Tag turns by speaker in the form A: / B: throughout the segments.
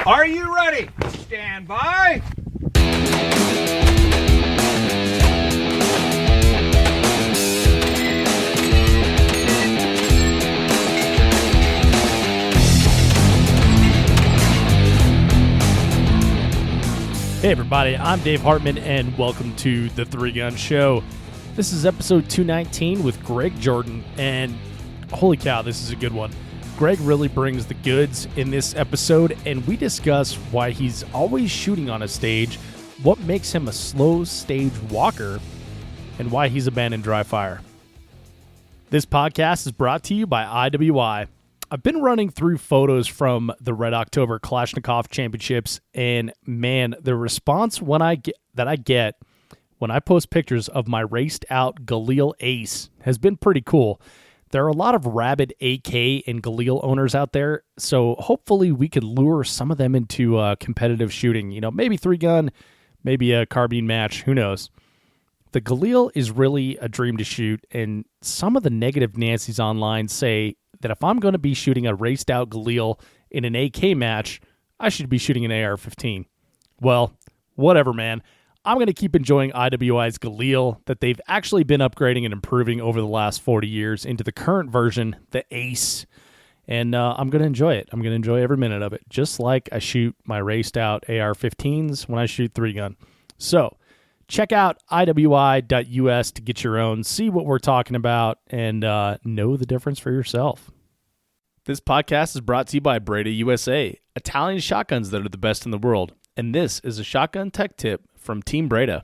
A: Are you ready? Stand by.
B: Hey everybody, I'm Dave Hartman and welcome to The Three Gun Show. This is episode 219 with Greg Jordan, and holy cow, this is a good one. Greg really brings the goods in this episode, and we discuss why he's always shooting on a stage, what makes him a slow stage walker, and why he's abandoned dry fire. This podcast is brought to you by IWI. I've been running through photos from the Red October Kalashnikov Championships, and man, the response that I get when I post pictures of my raced out Galil Ace has been pretty cool. There are a lot of rabid AK and Galil owners out there, so hopefully we could lure some of them into competitive shooting. You know, maybe 3-gun, maybe a carbine match, who knows. The Galil is really a dream to shoot, and some of the negative Nancy's online say that if I'm going to be shooting a raced out Galil in an AK match, I should be shooting an AR-15. Well, whatever, man. I'm going to keep enjoying IWI's Galil that they've actually been upgrading and improving over the last 40 years into the current version, the Ace. And I'm going to enjoy it. I'm going to enjoy every minute of it, just like I shoot my raced out AR-15s when I shoot 3-gun. So check out IWI.us to get your own, see what we're talking about, and know the difference for yourself. This podcast is brought to you by Breda USA, Italian shotguns that are the best in the world. And this is a shotgun tech tip from Team Breda.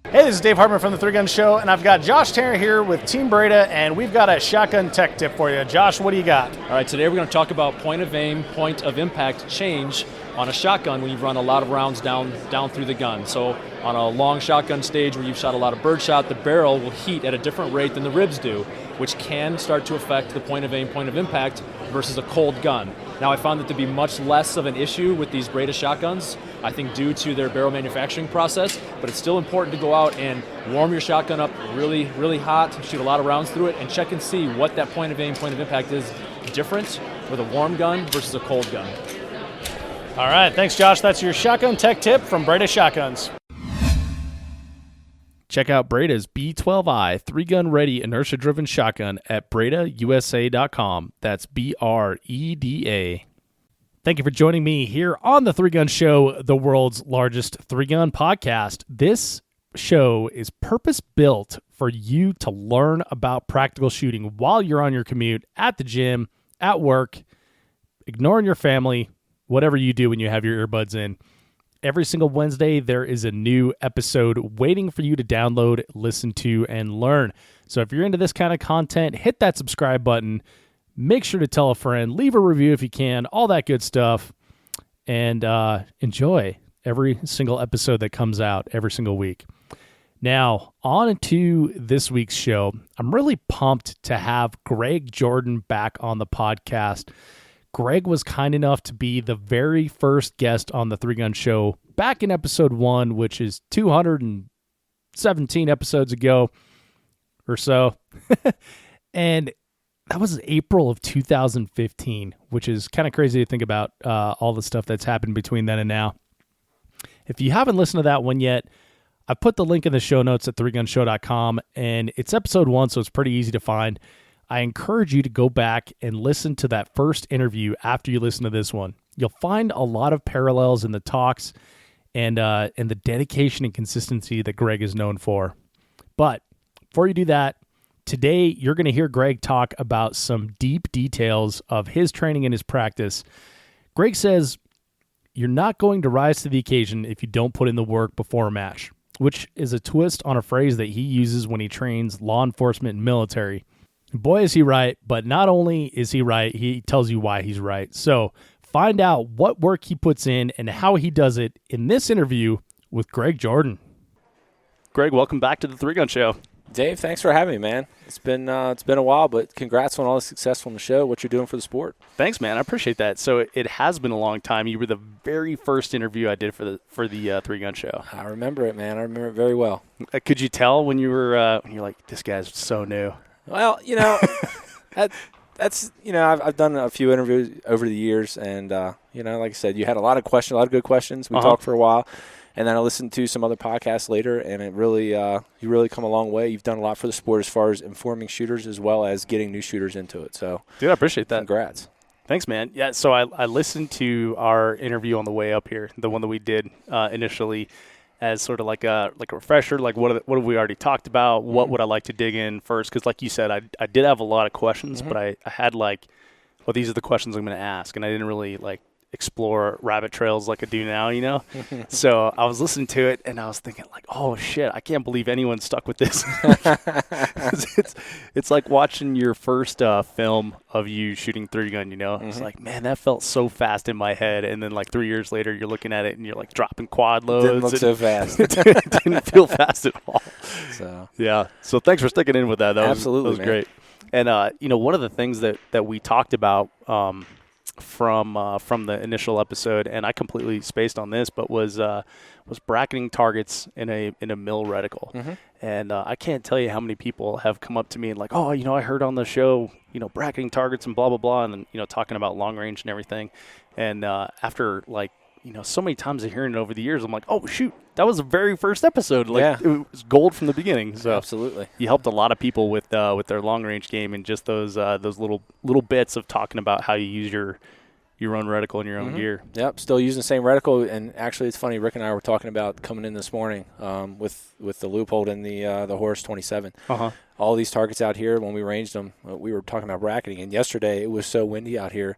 B: Hey, this is Dave Hartman from the 3-Gun Show, and I've got Josh Tanner here with Team Breda, and we've got a shotgun tech tip for you. Josh, what do you got?
C: All right, today we're going to talk about point of aim, point of impact change on a shotgun when you've run a lot of rounds down through the gun. So on a long shotgun stage where you've shot a lot of birdshot, the barrel will heat at a different rate than the ribs do, which can start to affect the point of aim, point of impact versus a cold gun. Now, I found it to be much less of an issue with these Breda shotguns, I think due to their barrel manufacturing process, but it's still important to go out and warm your shotgun up really, really hot, shoot a lot of rounds through it, and check and see what that point of aim, point of impact is different with a warm gun versus a cold gun.
B: All right, thanks, Josh. That's your shotgun tech tip from Breda Shotguns. Check out Breda's B12i 3-gun ready inertia-driven shotgun at BredaUSA.com. That's BREDA. Thank you for joining me here on the 3-Gun Show, the world's largest 3-gun podcast. This show is purpose-built for you to learn about practical shooting while you're on your commute, at the gym, at work, ignoring your family, whatever you do when you have your earbuds in. Every single Wednesday, there is a new episode waiting for you to download, listen to, and learn. So if you're into this kind of content, hit that subscribe button. Make sure to tell a friend. Leave a review if you can. All that good stuff. And enjoy every single episode that comes out every single week. Now, on to this week's show. I'm really pumped to have Greg Jordan back on the podcast. Greg was kind enough to be the very first guest on the 3-Gun Show back in episode 1, which is 217 episodes ago or so. And that was April of 2015, which is kind of crazy to think about all the stuff that's happened between then and now. If you haven't listened to that one yet, I put the link in the show notes at 3gunshow.com, and it's episode 1, so it's pretty easy to find. I encourage you to go back and listen to that first interview after you listen to this one. You'll find a lot of parallels in the talks and the dedication and consistency that Greg is known for. But before you do that, today you're going to hear Greg talk about some deep details of his training and his practice. Greg says, you're not going to rise to the occasion if you don't put in the work before a match, which is a twist on a phrase that he uses when he trains law enforcement and military. Boy, is he right, but not only is he right, he tells you why he's right. So find out what work he puts in and how he does it in this interview with Greg Jordan. Greg, welcome back to the 3-Gun Show.
D: Dave, thanks for having me, man. It's been a while, but congrats on all the success on the show, what you're doing for the sport.
B: Thanks, man. I appreciate that. So it has been a long time. You were the very first interview I did for the 3-Gun Show.
D: I remember it, man. I remember it very well.
B: Could you tell when you were like, this guy's so new?
D: Well, you know, that's I've done a few interviews over the years, and like I said, you had a lot of good questions. We talked for a while, and then I listened to some other podcasts later, and it really you really come a long way. You've done a lot for the sport as far as informing shooters as well as getting new shooters into it. So,
B: dude, I appreciate that.
D: Congrats.
B: Thanks, man. Yeah, so I listened to our interview on the way up here, the one that we did initially, as sort of like a refresher, like what have we already talked about? What would I like to dig in first? Because like you said, I did have a lot of questions, but I had these are the questions I'm going to ask, and I didn't really explore rabbit trails like I do now, So I was listening to it, and I was thinking oh shit, I can't believe anyone stuck with this. it's like watching your first film of you shooting 3-gun, It's like, man, that felt so fast in my head, and then 3 years later you're looking at it and you're dropping quad loads.
D: Didn't look so fast.
B: It didn't feel fast at all.
D: So
B: yeah, so thanks for sticking in with that.
D: Absolutely,
B: that was great. And one of the things that we talked about from the initial episode, and I completely spaced on this, but was bracketing targets in a mill reticle. And I can't tell you how many people have come up to me and I heard on the show, bracketing targets and blah blah blah, and then talking about long range and everything. And after so many times of hearing it over the years, I'm like, oh shoot, that was the very first episode. It was gold from the beginning. So
D: absolutely,
B: you helped a lot of people with their long range game, and just those little bits of talking about how you use your own reticle and your own gear.
D: Yep, still using the same reticle. And actually, it's funny. Rick and I were talking about coming in this morning with the Leupold and the Horus 27. All these targets out here, when we ranged them, we were talking about bracketing. And yesterday, it was so windy out here.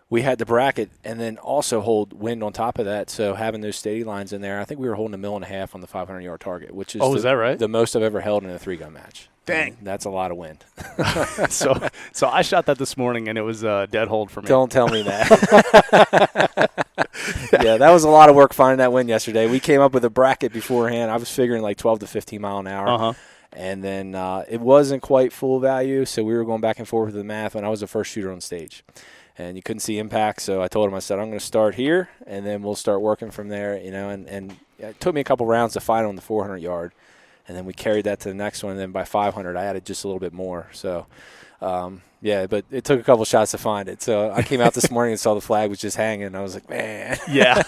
D: We had to bracket and then also hold wind on top of that. So having those steady lines in there, I think we were holding 1.5 mils on the 500-yard target, which is
B: is that right?
D: The most I've ever held in a 3-gun match.
B: Dang,
D: and that's a lot of wind.
B: so I shot that this morning, and it was a dead hold for me.
D: Don't tell me that. Yeah, that was a lot of work finding that wind yesterday. We came up with a bracket beforehand. I was figuring 12 to 15 mile an hour. And then it wasn't quite full value, so we were going back and forth with the math when I was the first shooter on stage. And you couldn't see impact, so I told him, I said, I'm going to start here, and then we'll start working from there, and it took me a couple rounds to find on the 400-yard, and then we carried that to the next one, and then by 500, I added just a little bit more. So, but it took a couple shots to find it. So I came out this morning and saw the flag was just hanging, and I was like, man.
B: Yeah.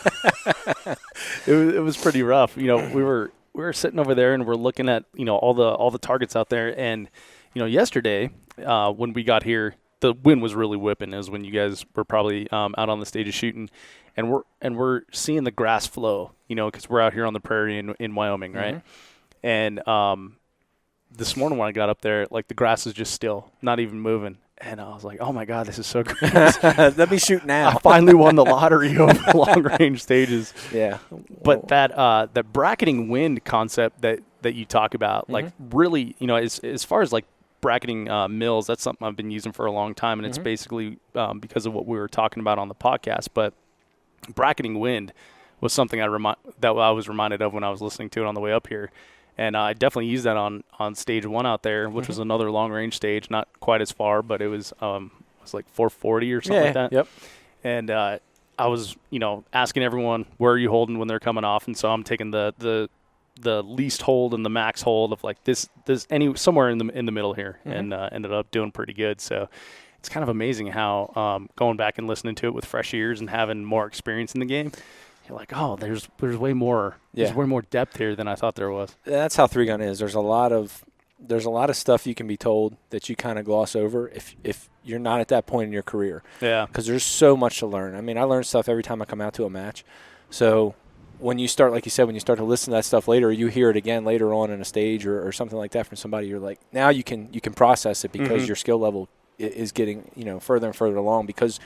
B: It was pretty rough. We were sitting over there, and we're looking at, all the targets out there, and, yesterday when we got here, the wind was really whipping, as when you guys were probably out on the stages shooting, and we're seeing the grass flow, because we're out here on the prairie in Wyoming, right? And this morning when I got up there, the grass is just still, not even moving, and I was like, oh my God, this is so great.
D: Let me shoot now.
B: I finally won the lottery over long range stages.
D: Yeah,
B: but that bracketing wind concept that you talk about, really, as far as bracketing mills, that's something I've been using for a long time, and it's basically because of what we were talking about on the podcast. But bracketing wind was something that I was reminded of when I was listening to it on the way up here, and I definitely used that on stage 1 out there, which was another long range stage, not quite as far, but it was 440 or something like that.
D: Yep.
B: And I was asking everyone, where are you holding when they're coming off, and so I'm taking the least hold and the max hold of this somewhere in the middle here, and ended up doing pretty good. So it's kind of amazing how going back and listening to it with fresh ears and having more experience in the game, you're like, oh, there's way more there's way more depth here than I thought there was.
D: That's how 3-gun is. There's a lot of stuff you can be told that you kind of gloss over if you're not at that point in your career.
B: Yeah,
D: because there's so much to learn. I mean, I learn stuff every time I come out to a match. So when you start, like you said, when you start to listen to that stuff later, you hear it again later on in a stage or something like that from somebody, you're like, now you can process it because your skill level is getting, further and further along. Because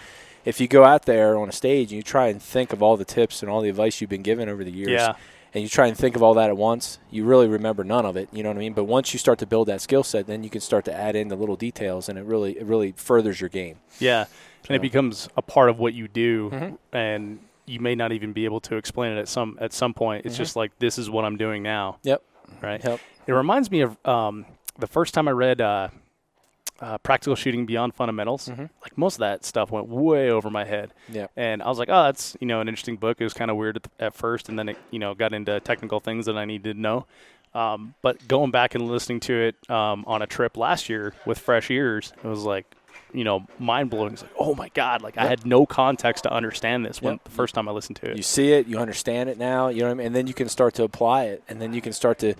D: if you go out there on a stage and you try and think of all the tips and all the advice you've been given over the years, and you try and think of all that at once, you really remember none of it, you know what I mean? But once you start to build that skill set, then you can start to add in the little details, and it really furthers your game.
B: Yeah, and it becomes a part of what you do, and you may not even be able to explain it at some point. It's just this is what I'm doing now.
D: Yep.
B: Right.
D: Yep.
B: It reminds me of the first time I read Practical Shooting Beyond Fundamentals. Most of that stuff went way over my head.
D: Yep.
B: And I was like, oh, that's an interesting book. It was kind of weird at first, and then it got into technical things that I needed to know. But going back and listening to it on a trip last year with fresh ears, it was like, mind blowing. It's like, oh my God, like I had no context to understand this when the first time I listened to it.
D: You see it, you understand it now, you know what I mean? And then you can start to apply it, and then you can start to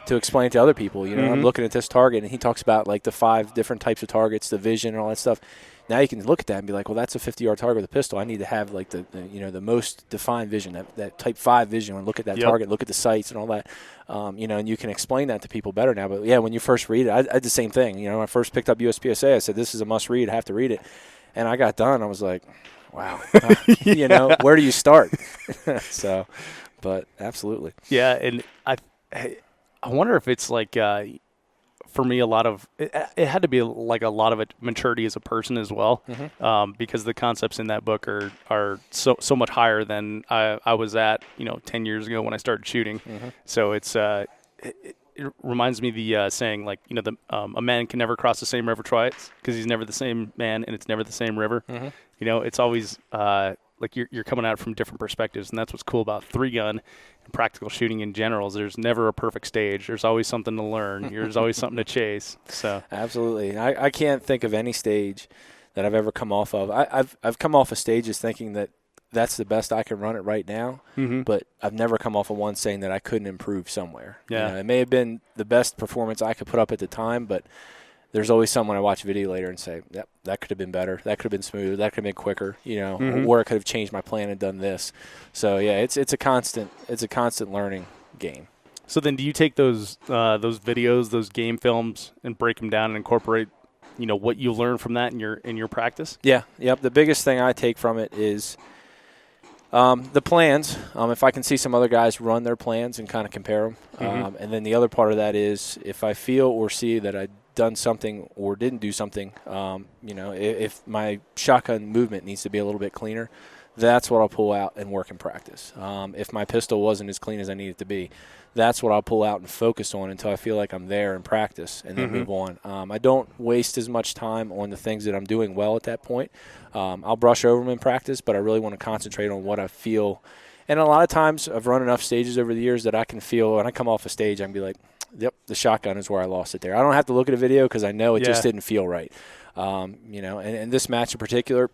D: explain to other people, I'm looking at this target, and he talks about like the 5 different types of targets, the vision and all that stuff. Now you can look at that and be like, well, that's a 50-yard target with a pistol. I need to have like the most defined vision, that type 5 vision, and look at that target, look at the sights and all that, and you can explain that to people better now. But yeah, when you first read it, I did the same thing. When I first picked up USPSA, I said, this is a must read, I have to read it. And I got done, I was like, wow, where do you start? So, but absolutely.
B: Yeah, and I wonder if it's like, for me, a lot of it had to be like a lot of maturity as a person as well, because the concepts in that book are so much higher than I was at 10 years ago when I started shooting. So it's it reminds me the saying, like, a man can never cross the same river twice because he's never the same man and it's never the same river. It's always like you're coming at it from different perspectives, and that's what's cool about 3-gun and practical shooting in general. Is there's never a perfect stage. There's always something to learn. There's always something to chase. So
D: absolutely, I can't think of any stage that I've ever come off of. I've come off of stages thinking that that's the best I can run it right now, but I've never come off of one saying that I couldn't improve somewhere.
B: Yeah,
D: it may have been the best performance I could put up at the time, but there's always someone I watch a video later and say, yep, that could have been better. That could have been smoother. That could have been quicker, or I could have changed my plan and done this. So, yeah, it's a constant learning game.
B: So then do you take those videos, those game films, and break them down and incorporate, what you learn from that in your practice?
D: Yeah. Yep. The biggest thing I take from it is the plans. If I can see some other guys run their plans and kind of compare them. And then the other part of that is if I feel or see that I done something or didn't do something, if my shotgun movement needs to be a little bit cleaner, that's what I'll pull out and work in practice. If my pistol wasn't as clean as I need it to be, that's what I'll pull out and focus on until I feel like I'm there in practice and then move on. I don't waste as much time on the things that I'm doing well at that point. I'll brush over them in practice, but I really want to concentrate on what I feel. And a lot of times I've run enough stages over the years that I can feel when I come off a stage, I can be like, yep, the shotgun is where I lost it there. I don't have to look at a video because I know it just didn't feel right. And this match in particular,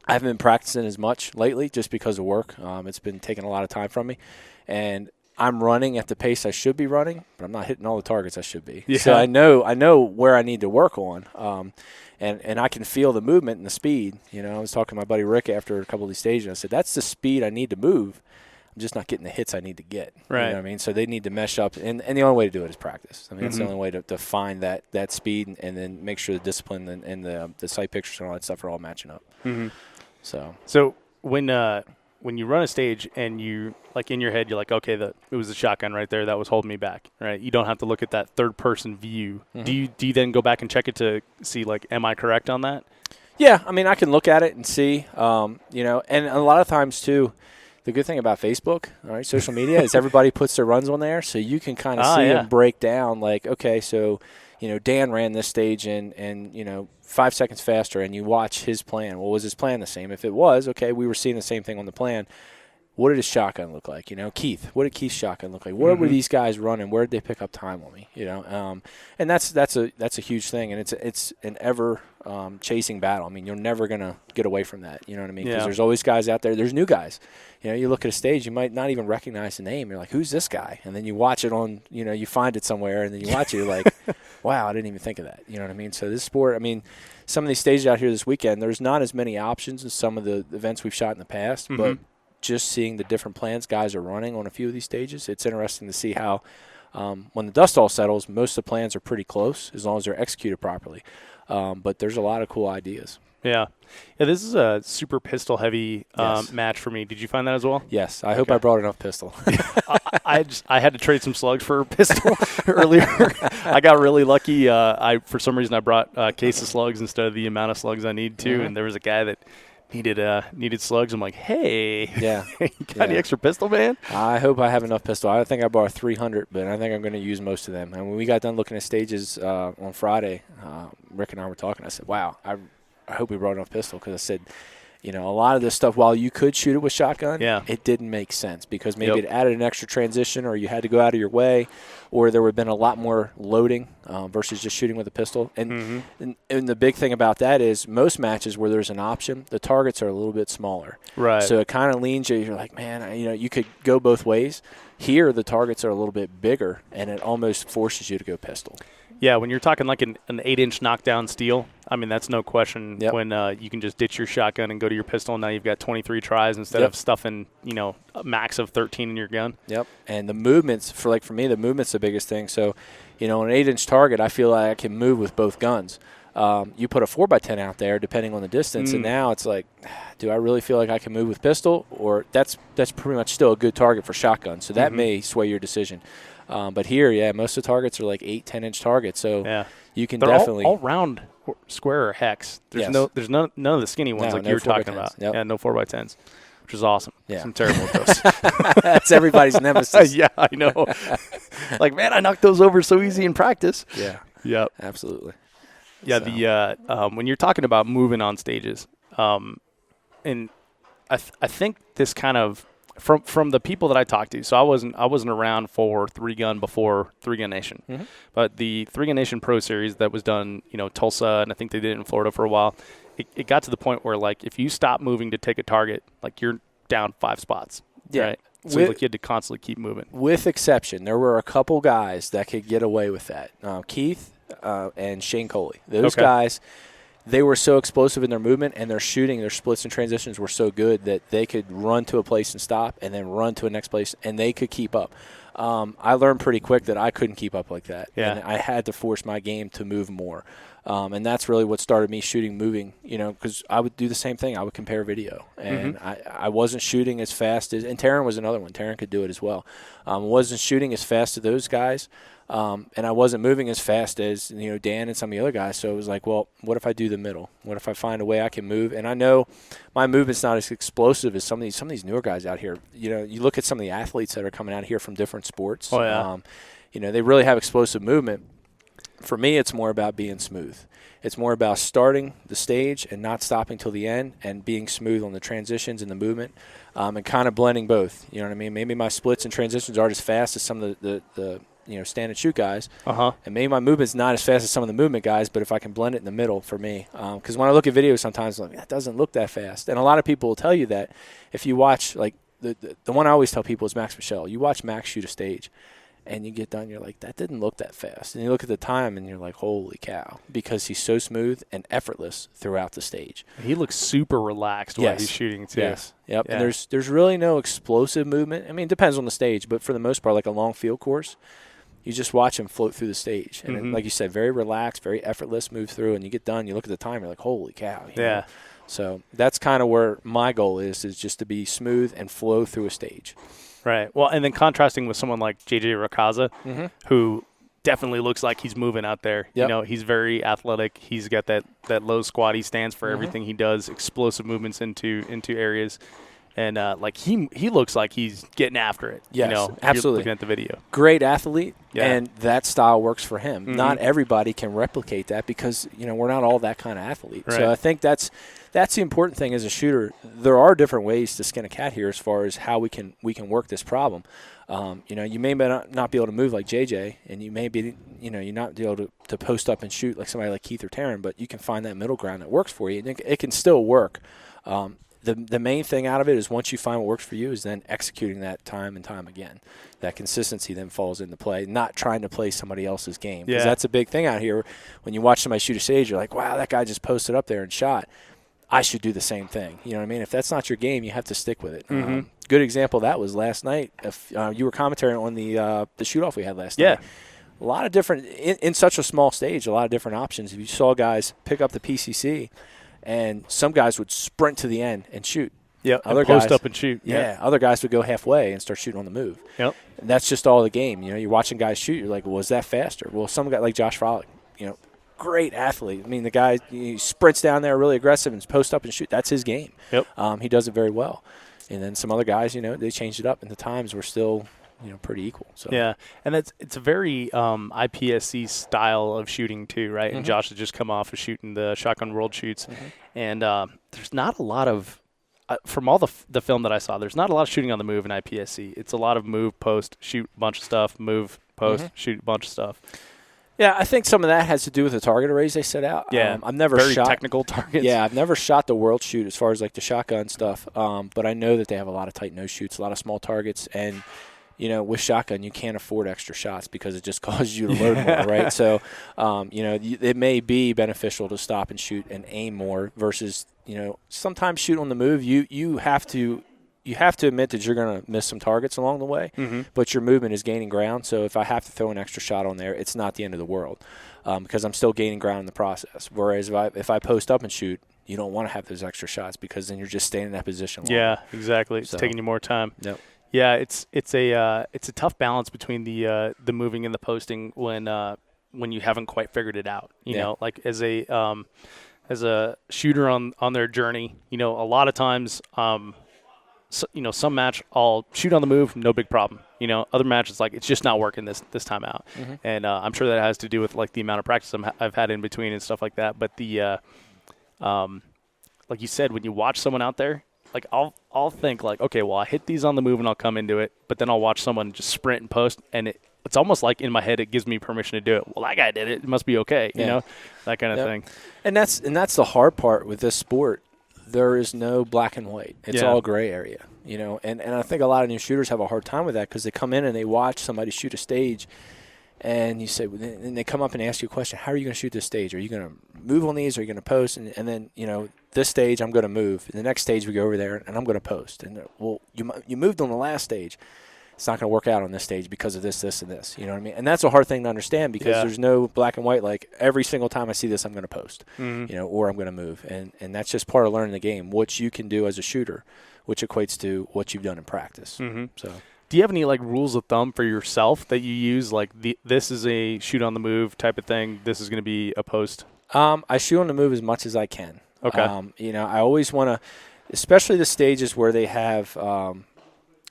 D: I haven't been practicing as much lately just because of work. It's been taking a lot of time from me. And I'm running at the pace I should be running, but I'm not hitting all the targets I should be. Yeah. So I know where I need to work on. And I can feel the movement and the speed. I was talking to my buddy Rick after a couple of these stages, and I said, that's the speed I need to move. I'm just not getting the hits I need to get.
B: Right.
D: You know what I mean? So they need to mesh up. And the only way to do it is practice. I mean, that's the only way to find that speed and then make sure the discipline and the sight pictures and all that stuff are all matching up.
B: So when you run a stage and you, like, in your head, you're like, okay, it was the shotgun right there that was holding me back, right? You don't have to look at that third-person view. Do you then go back and check it to see, like, am I correct on that?
D: Yeah, I mean, I can look at it and see, and a lot of times, too, the good thing about Facebook, all right, social media, is everybody puts their runs on there, so you can kind of see and break down, like, okay, so, Dan ran this stage and 5 seconds faster, and you watch his plan. Well, was his plan the same? If it was, okay, we were seeing the same thing on the plan. What did his shotgun look like? Keith, what did Keith's shotgun look like? Where were these guys running? Where did they pick up time on me? And that's a huge thing, and it's an ever chasing battle. I mean, you're never gonna get away from that. You know what I mean? Because there's always guys out there. There's new guys. You look at a stage, you might not even recognize the name. You're like, who's this guy? And then you watch it on, you find it somewhere, and then you watch it. You're like, wow, I didn't even think of that. You know what I mean? So this sport, I mean, some of these stages out here this weekend, there's not as many options as some of the events we've shot in the past, but just seeing the different plans guys are running on a few of these stages, it's interesting to see how when the dust all settles, most of the plans are pretty close as long as they're executed properly. But there's a lot of cool ideas.
B: Yeah, this is a super pistol-heavy match for me. Did you find that as well?
D: Yes. I hope I brought enough pistol.
B: I had to trade some slugs for a pistol earlier. I got really lucky. For some reason, I brought a case of slugs instead of the amount of slugs I need to, and there was a guy that needed slugs. I'm like, hey, you got any extra pistol, man?
D: I hope I have enough pistol. I think I bought 300, but I think I'm going to use most of them. And when we got done looking at stages on Friday, Rick and I were talking. I said, wow, I hope we brought enough pistol, because I said, a lot of this stuff, while you could shoot it with shotgun, it didn't make sense because maybe it added an extra transition, or you had to go out of your way, or there would have been a lot more loading versus just shooting with a pistol. And the big thing about that is most matches where there's an option, the targets are a little bit smaller.
B: Right.
D: So it kind of leans you. You're like, man, you could go both ways. Here, the targets are a little bit bigger, and it almost forces you to go pistol.
B: Yeah, when you're talking like an 8-inch knockdown steel, I mean, that's no question when you can just ditch your shotgun and go to your pistol, and now you've got 23 tries instead of stuffing, a max of 13 in your gun. Yep,
D: and the movements, for me, the movement's the biggest thing. So, an 8-inch target, I feel like I can move with both guns. You put a 4x10 out there, depending on the distance, and now it's like, do I really feel like I can move with pistol? Or that's pretty much still a good target for shotgun, so that may sway your decision. But here, most of the targets are like 8, 10-inch targets, so you can definitely
B: all round square or hex. There's none of the skinny ones like you were talking about.
D: Yep.
B: Yeah, no 4x10s, which is awesome. Yeah, I'm terrible at those.
D: That's everybody's nemesis.
B: Yeah, I know. Like, man, I knocked those over so easy in practice.
D: Yeah.
B: Yep.
D: Absolutely.
B: Yeah. So. When you're talking about moving on stages, and I think this kind of. From the people that I talked to, so I wasn't around for 3-Gun before 3-Gun Nation, but the 3-Gun Nation Pro Series that was done, Tulsa, and I think they did it in Florida for a while. It got to the point where, like, if you stop moving to take a target, like, you're down 5 spots.
D: Yeah.
B: Right? So you had to constantly keep moving.
D: With exception, there were a couple guys that could get away with that. Keith and Shane Coley. Those guys. They were so explosive in their movement, and their shooting, their splits and transitions were so good that they could run to a place and stop and then run to a next place, and they could keep up. I learned pretty quick that I couldn't keep up like that.
B: Yeah.
D: And I had to force my game to move more. And that's really what started me moving, because I would do the same thing. I would compare video. And I wasn't shooting as fast as – and Taryn was another one. Taryn could do it as well. Wasn't shooting as fast as those guys. And I wasn't moving as fast as, Dan and some of the other guys. So it was like, well, what if I do the middle? What if I find a way I can move? And I know my movement's not as explosive as some of these newer guys out here. You look at some of the athletes that are coming out here from different sports.
B: Oh, yeah.
D: They really have explosive movement. For me, it's more about being smooth. It's more about starting the stage and not stopping till the end and being smooth on the transitions and the movement, and kind of blending both. You know what I mean? Maybe my splits and transitions aren't as fast as some of the stand and shoot guys. And maybe my movement's not as fast as some of the movement guys, but if I can blend it in the middle for me. Because when I look at videos sometimes, I'm like, that doesn't look that fast. And a lot of people will tell you that if you watch, like, the one I always tell people is Max Michel. You watch Max shoot a stage, and you get done, you're like, that didn't look that fast. And you look at the time, and you're like, holy cow, because he's so smooth and effortless throughout the stage.
B: He looks super relaxed while he's shooting, too.
D: Yes. Yep. Yeah. And there's really no explosive movement. I mean, it depends on the stage, but for the most part, like a long field course, you just watch him float through the stage. And then, like you said, very relaxed, very effortless, move through, and you get done, you look at the time, you're like, holy cow. You know? So that's kind of where my goal is just to be smooth and flow through a stage.
B: Right. Well, and then contrasting with someone like J.J. Racaza, who definitely looks like he's moving out there.
D: Yep.
B: He's very athletic. He's got that low squat. He stands for everything he does, explosive movements into areas. And, he looks like he's getting after it.
D: Yes, absolutely.
B: Looking at the video.
D: Great athlete, and that style works for him. Not everybody can replicate that because, we're not all that kind of athlete.
B: Right.
D: So I think that's the important thing as a shooter. There are different ways to skin a cat here as far as how we can work this problem. You may not be able to move like JJ, and you may be, you're not be able to post up and shoot like somebody like Keith or Taryn, but you can find that middle ground that works for you, and it can still work. The main thing out of it is once you find what works for you is then executing that time and time again. That consistency then falls into play, not trying to play somebody else's game. Because that's a big thing out here. When you watch somebody shoot a stage, you're like, wow, that guy just posted up there and shot. I should do the same thing. You know what I mean? If that's not your game, you have to stick with it. Good example of that was last night. If you were commentating on the shoot-off we had last night. A lot of different – in such a small stage, a lot of different options. If you saw guys pick up the PCC – and some guys would sprint to the end and shoot.
B: Yeah, other guys post up and shoot.
D: Yeah, other guys would go halfway and start shooting on the move.
B: Yep.
D: And that's just all the game. You're watching guys shoot. You're like, well, was that faster? Well, some guy like Josh Frolick, great athlete. I mean, the guy he sprints down there really aggressive and post up and shoot. That's his game.
B: Yep.
D: He does it very well. And then some other guys, they changed it up, and the times were still – pretty equal. So
B: yeah, and it's a very IPSC style of shooting too, right? And Josh has just come off of shooting the Shotgun World Shoots, and there's not a lot of from all the film that I saw, there's not a lot of shooting on the move in IPSC. It's a lot of move, post, shoot a bunch of stuff, move, post, shoot a bunch of stuff.
D: Yeah, I think some of that has to do with the target arrays they set out.
B: Yeah,
D: I've never
B: very
D: shot
B: technical targets.
D: Yeah, I've never shot the world shoot as far as like the shotgun stuff. But I know that they have a lot of tight nose shoots, a lot of small targets, and with shotgun you can't afford extra shots because it just causes you to load more, right? So, it may be beneficial to stop and shoot and aim more versus sometimes shoot on the move. You have to admit that you're going to miss some targets along the way, but your movement is gaining ground. So if I have to throw an extra shot on there, it's not the end of the world because I'm still gaining ground in the process. Whereas if I post up and shoot, you don't want to have those extra shots because then you're just staying in that position longer.
B: Yeah, exactly. It's taking you more time.
D: Yep.
B: Yeah, it's a tough balance between the moving and the posting when you haven't quite figured it out. You know, like as a shooter on their journey, a lot of times. Some match I'll shoot on the move, no big problem. Other matches like it's just not working this time out, and I'm sure that has to do with like the amount of practice I've had in between and stuff like that. But like you said, when you watch someone out there, like I'll think like, okay, well I hit these on the move and I'll come into it, but then I'll watch someone just sprint and post, and it's almost like in my head it gives me permission to do it. Well, that guy did it; it must be okay, that kind of thing.
D: And that's the hard part with this sport. There is no black and white. It's all gray area, and I think a lot of new shooters have a hard time with that because they come in and they watch somebody shoot a stage and you say, and they come up and ask you a question, how are you going to shoot this stage? Are you going to move on these? Are you going to post? And then, this stage I'm going to move. And the next stage we go over there and I'm going to post. And, well, you moved on the last stage. It's not going to work out on this stage because of this, this, and this. You know what I mean? And that's a hard thing to understand because there's no black and white. Like every single time I see this, I'm going to post, or I'm going to move. And that's just part of learning the game, what you can do as a shooter, which equates to what you've done in practice. So,
B: do you have any like rules of thumb for yourself that you use? Like this is a shoot on the move type of thing. This is going to be a post.
D: I shoot on the move as much as I can.
B: Okay.
D: I always want to, especially the stages where they have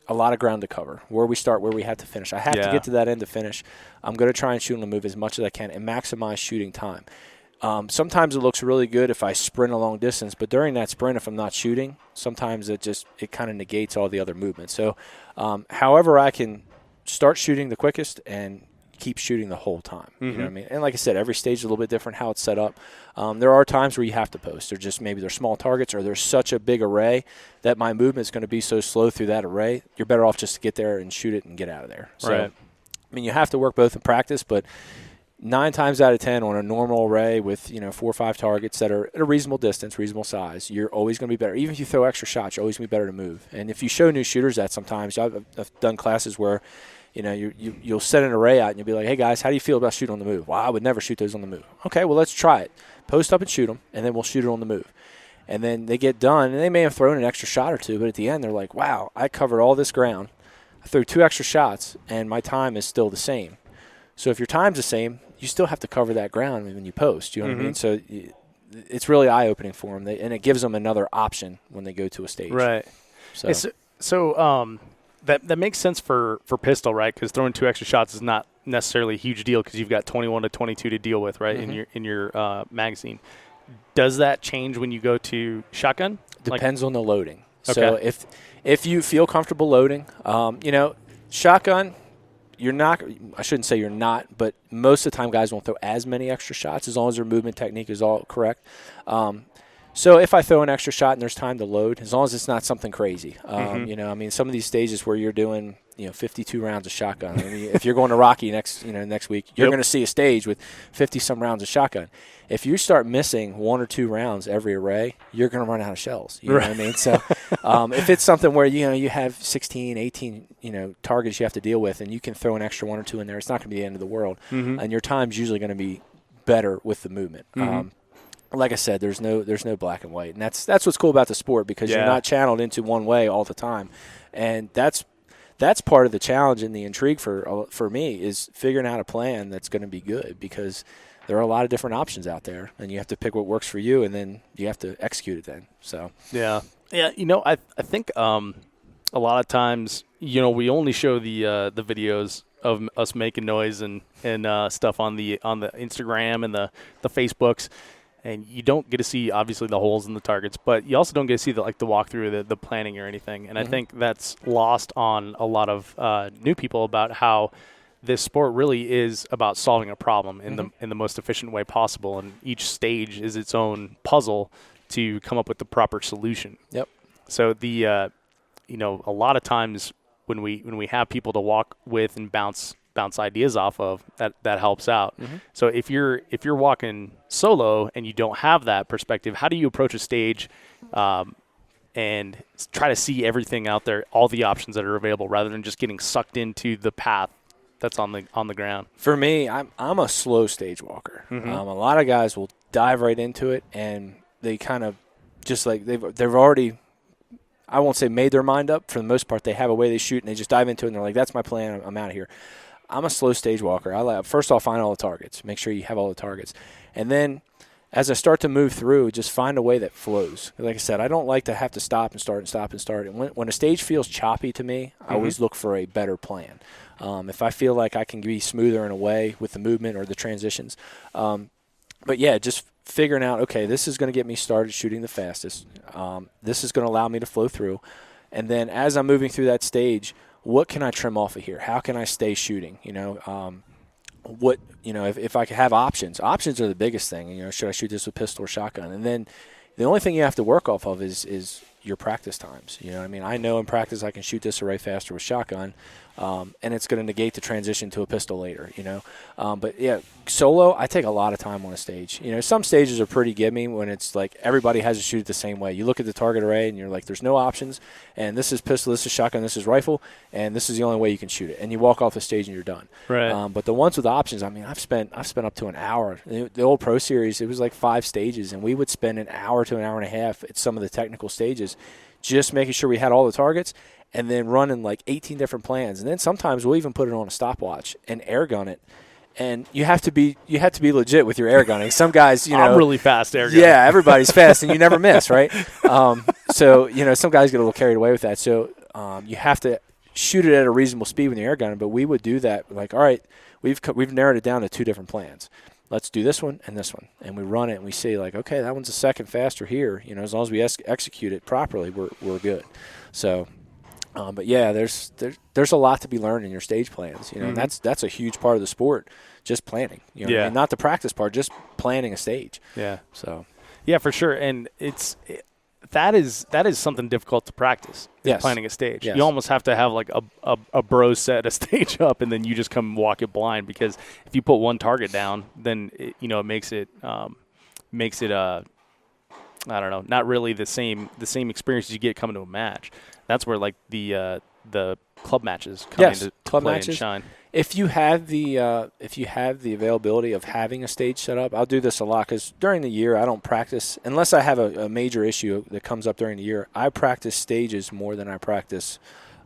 D: a lot of ground to cover, where we start, where we have to finish. I have to get to that end to finish. I'm going to try and shoot on the move as much as I can and maximize shooting time. Sometimes it looks really good if I sprint a long distance, but during that sprint, if I'm not shooting, sometimes it kind of negates all the other movements. So however I can start shooting the quickest and keep shooting the whole time. You know what I mean? And like I said, every stage is a little bit different how it's set up. There are times where you have to post. They're just maybe they're small targets or there's such a big array that my movement is going to be so slow through that array. You're better off just to get there and shoot it and get out of there. So,
B: right.
D: I mean, you have to work both in practice, but 9 times out of 10 on a normal array with 4 or 5 targets that are at a reasonable distance, reasonable size, you're always going to be better. Even if you throw extra shots, you're always going to be better to move. And if you show new shooters that sometimes, I've done classes where you'll set an array out and you'll be like, hey guys, how do you feel about shooting on the move? Well, I would never shoot those on the move. Okay, well let's try it. Post up and shoot them, and then we'll shoot it on the move. And then they get done, and they may have thrown an extra shot or two, but at the end they're like, wow, I covered all this ground. I threw 2 extra shots, and my time is still the same. So if your time's the same, you still have to cover that ground when you post. You know what I mean? So it's really eye-opening for them, and it gives them another option when they go to a stage.
B: Right. So that makes sense for pistol, right? Because throwing 2 extra shots is not necessarily a huge deal because you've got 21 to 22 to deal with, right, in your magazine. Does that change when you go to shotgun?
D: Depends on the loading.
B: Okay.
D: So if you feel comfortable loading, shotgun, you're not – I shouldn't say you're not, but most of the time guys won't throw as many extra shots as long as their movement technique is all correct. So if I throw an extra shot and there's time to load, as long as it's not something crazy, some of these stages where you're doing, 52 rounds of shotgun. I mean, if you're going to Rocky next week, you're going to see a stage with 50-some rounds of shotgun. If you start missing 1 or 2 rounds every array, you're going to run out of shells. You know what I mean? So if it's something where, you have 16, 18, targets you have to deal with, and you can throw an extra 1 or 2 in there, it's not going to be the end of the world. And your time's usually going to be better with the movement. Like I said, there's no black and white, and that's what's cool about the sport because you're not channeled into one way all the time, and that's part of the challenge and the intrigue for me is figuring out a plan that's going to be good because there are a lot of different options out there, and you have to pick what works for you, and then you have to execute it then. So
B: yeah. I think a lot of times we only show the videos of us making noise and stuff on the Instagram and the Facebooks. and you don't get to see obviously the holes in the targets, but you also don't get to see the walkthrough, the planning or anything. And I think that's lost on a lot of new people about how this sport really is about solving a problem in the most efficient way possible, and each stage is its own puzzle to come up with the proper solution.
D: Yep.
B: So a lot of times when we have people to walk with and bounce ideas off of, that helps out. So if you're walking solo and you don't have that perspective, how do you approach a stage and try to see everything out there, all the options that are available, rather than just getting sucked into the path that's on the ground?
D: For me, I'm a slow stage walker. A lot of guys will dive right into it, and they kind of just like they've already, I won't say made their mind up. For the most part, they have a way they shoot, and they just dive into it, and they're like, that's my plan, I'm out of here. I'm a slow stage walker. First I'll find all the targets, make sure you have all the targets. And then as I start to move through, just find a way that flows. Like I said, I don't like to have to stop and start and stop and start. And when a stage feels choppy to me, I always look for a better plan. If I feel like I can be smoother in a way with the movement or the transitions. But yeah, just figuring out, okay, this is going to get me started shooting the fastest. This is going to allow me to flow through. And then as I'm moving through that stage, what can I trim off of here? How can I stay shooting? If I could have options. Options are the biggest thing. Should I shoot this with pistol or shotgun? And then the only thing you have to work off of is your practice times. I know in practice I can shoot this array faster with shotgun, and it's going to negate the transition to a pistol later, But, yeah, solo, I take a lot of time on a stage. Some stages are pretty gimme when it's like everybody has to shoot it the same way. You look at the target array, and you're like, there's no options, and this is pistol, this is shotgun, this is rifle, and this is the only way you can shoot it. And you walk off the stage, and you're done.
B: Right.
D: But the ones with options, I've spent up to an hour. The old Pro Series, it was like 5 stages, and we would spend an hour to an hour and a half at some of the technical stages just making sure we had all the targets, and then running like 18 different plans. And then sometimes we'll even put it on a stopwatch and air gun it. And you have to be legit with your air gunning. Some guys,
B: I'm really fast air gunning.
D: Yeah, everybody's fast, and you never miss, right? So some guys get a little carried away with that. So you have to shoot it at a reasonable speed when you're air gunning. But we would do that. Like, all right, we've narrowed it down to 2 different plans. Let's do this one and this one. And we run it, and we see, like, okay, that one's a second faster here. As long as we execute it properly, we're good. So, but yeah, there's a lot to be learned in your stage plans. And that's a huge part of the sport, just planning.
B: Yeah.
D: Not the practice part, just planning a stage. Yeah. So.
B: Yeah, for sure. And that is something difficult to practice.
D: Yes.
B: Planning a stage.
D: Yes.
B: You almost have to have like a bro set a stage up, and then you just come and walk it blind, because if you put one target down, then it makes it I don't know, not really the same experience as you get coming to a match. That's where like the club matches come into
D: club
B: play
D: matches.
B: and shine.
D: If you have the availability of having a stage set up, I'll do this a lot, because during the year I don't practice unless I have a major issue that comes up during the year. I practice stages more than I practice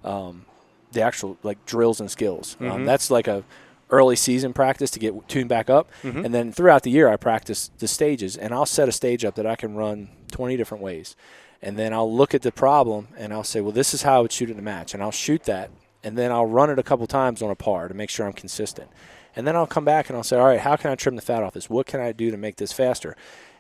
D: the actual like drills and skills. That's like a early season practice to get tuned back up, and then throughout the year I practice the stages, and I'll set a stage up that I can run 20 different ways, and then I'll look at the problem and I'll say, well, this is how I would shoot in a match, and I'll shoot that. And then I'll run it a couple times on a par to make sure I'm consistent. And then I'll come back and I'll say, all right, how can I trim the fat off this? What can I do to make this faster?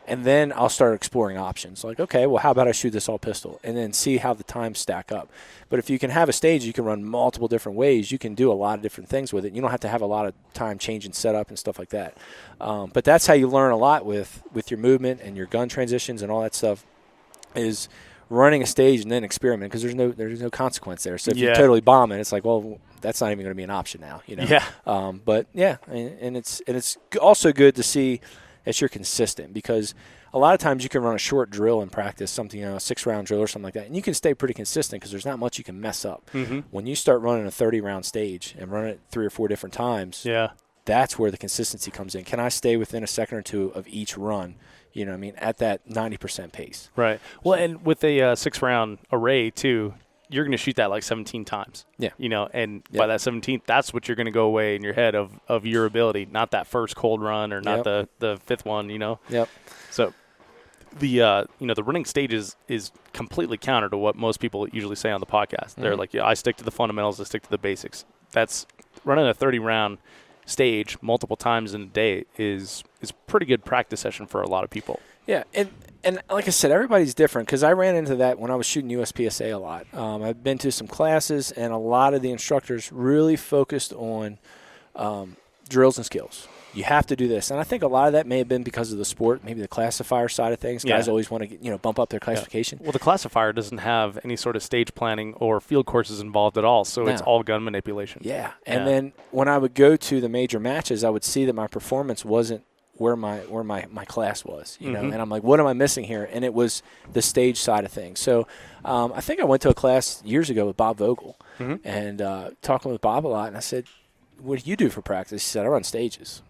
D: And then I'll start exploring options. Like, okay, well, how about I shoot this all pistol? And then see how the times stack up. But if you can have a stage, you can run multiple different ways. You can do a lot of different things with it. You don't have to have a lot of time changing setup and stuff like that. But that's how you learn a lot with your movement and your gun transitions and all that stuff, is running a stage and then experiment, because there's no consequence there. So if you totally bomb it, it's like, well, that's not even going to be an option now,
B: Yeah.
D: But yeah, and it's also good to see that you're consistent, because a lot of times you can run a short drill in practice, something, a 6-round drill or something like that, and you can stay pretty consistent because there's not much you can mess up. When you start running a 30-round stage and run it 3 or 4 different times, that's where the consistency comes in. Can I stay within a second or two of each run? At that 90% pace.
B: Right. Well, and with a 6-round array, too, you're going to shoot that like 17 times.
D: Yeah.
B: And by that 17th, that's what you're going to go away in your head of your ability, not that first cold run or not the 5th one,
D: Yep.
B: So the running stages is completely counter to what most people usually say on the podcast. They're like, I stick to the fundamentals, I stick to the basics. That's running a 30-round stage multiple times in a day is pretty good practice session for a lot of people.
D: Yeah, and like I said, everybody's different because I ran into that when I was shooting USPSA a lot. I've been to some classes, and a lot of the instructors really focused on drills and skills. You have to do this. And I think a lot of that may have been because of the sport, maybe the classifier side of things. Guys always want to bump up their classification.
B: Well, the classifier doesn't have any sort of stage planning or field courses involved at all, so it's all gun manipulation.
D: Yeah, and then when I would go to the major matches, I would see that my performance wasn't where my class was, you know, and I'm like, what am I missing here? And it was the stage side of things. So I think I went to a class years ago with Bob Vogel and talking with Bob a lot, and I said, what do you do for practice? He said, I run stages.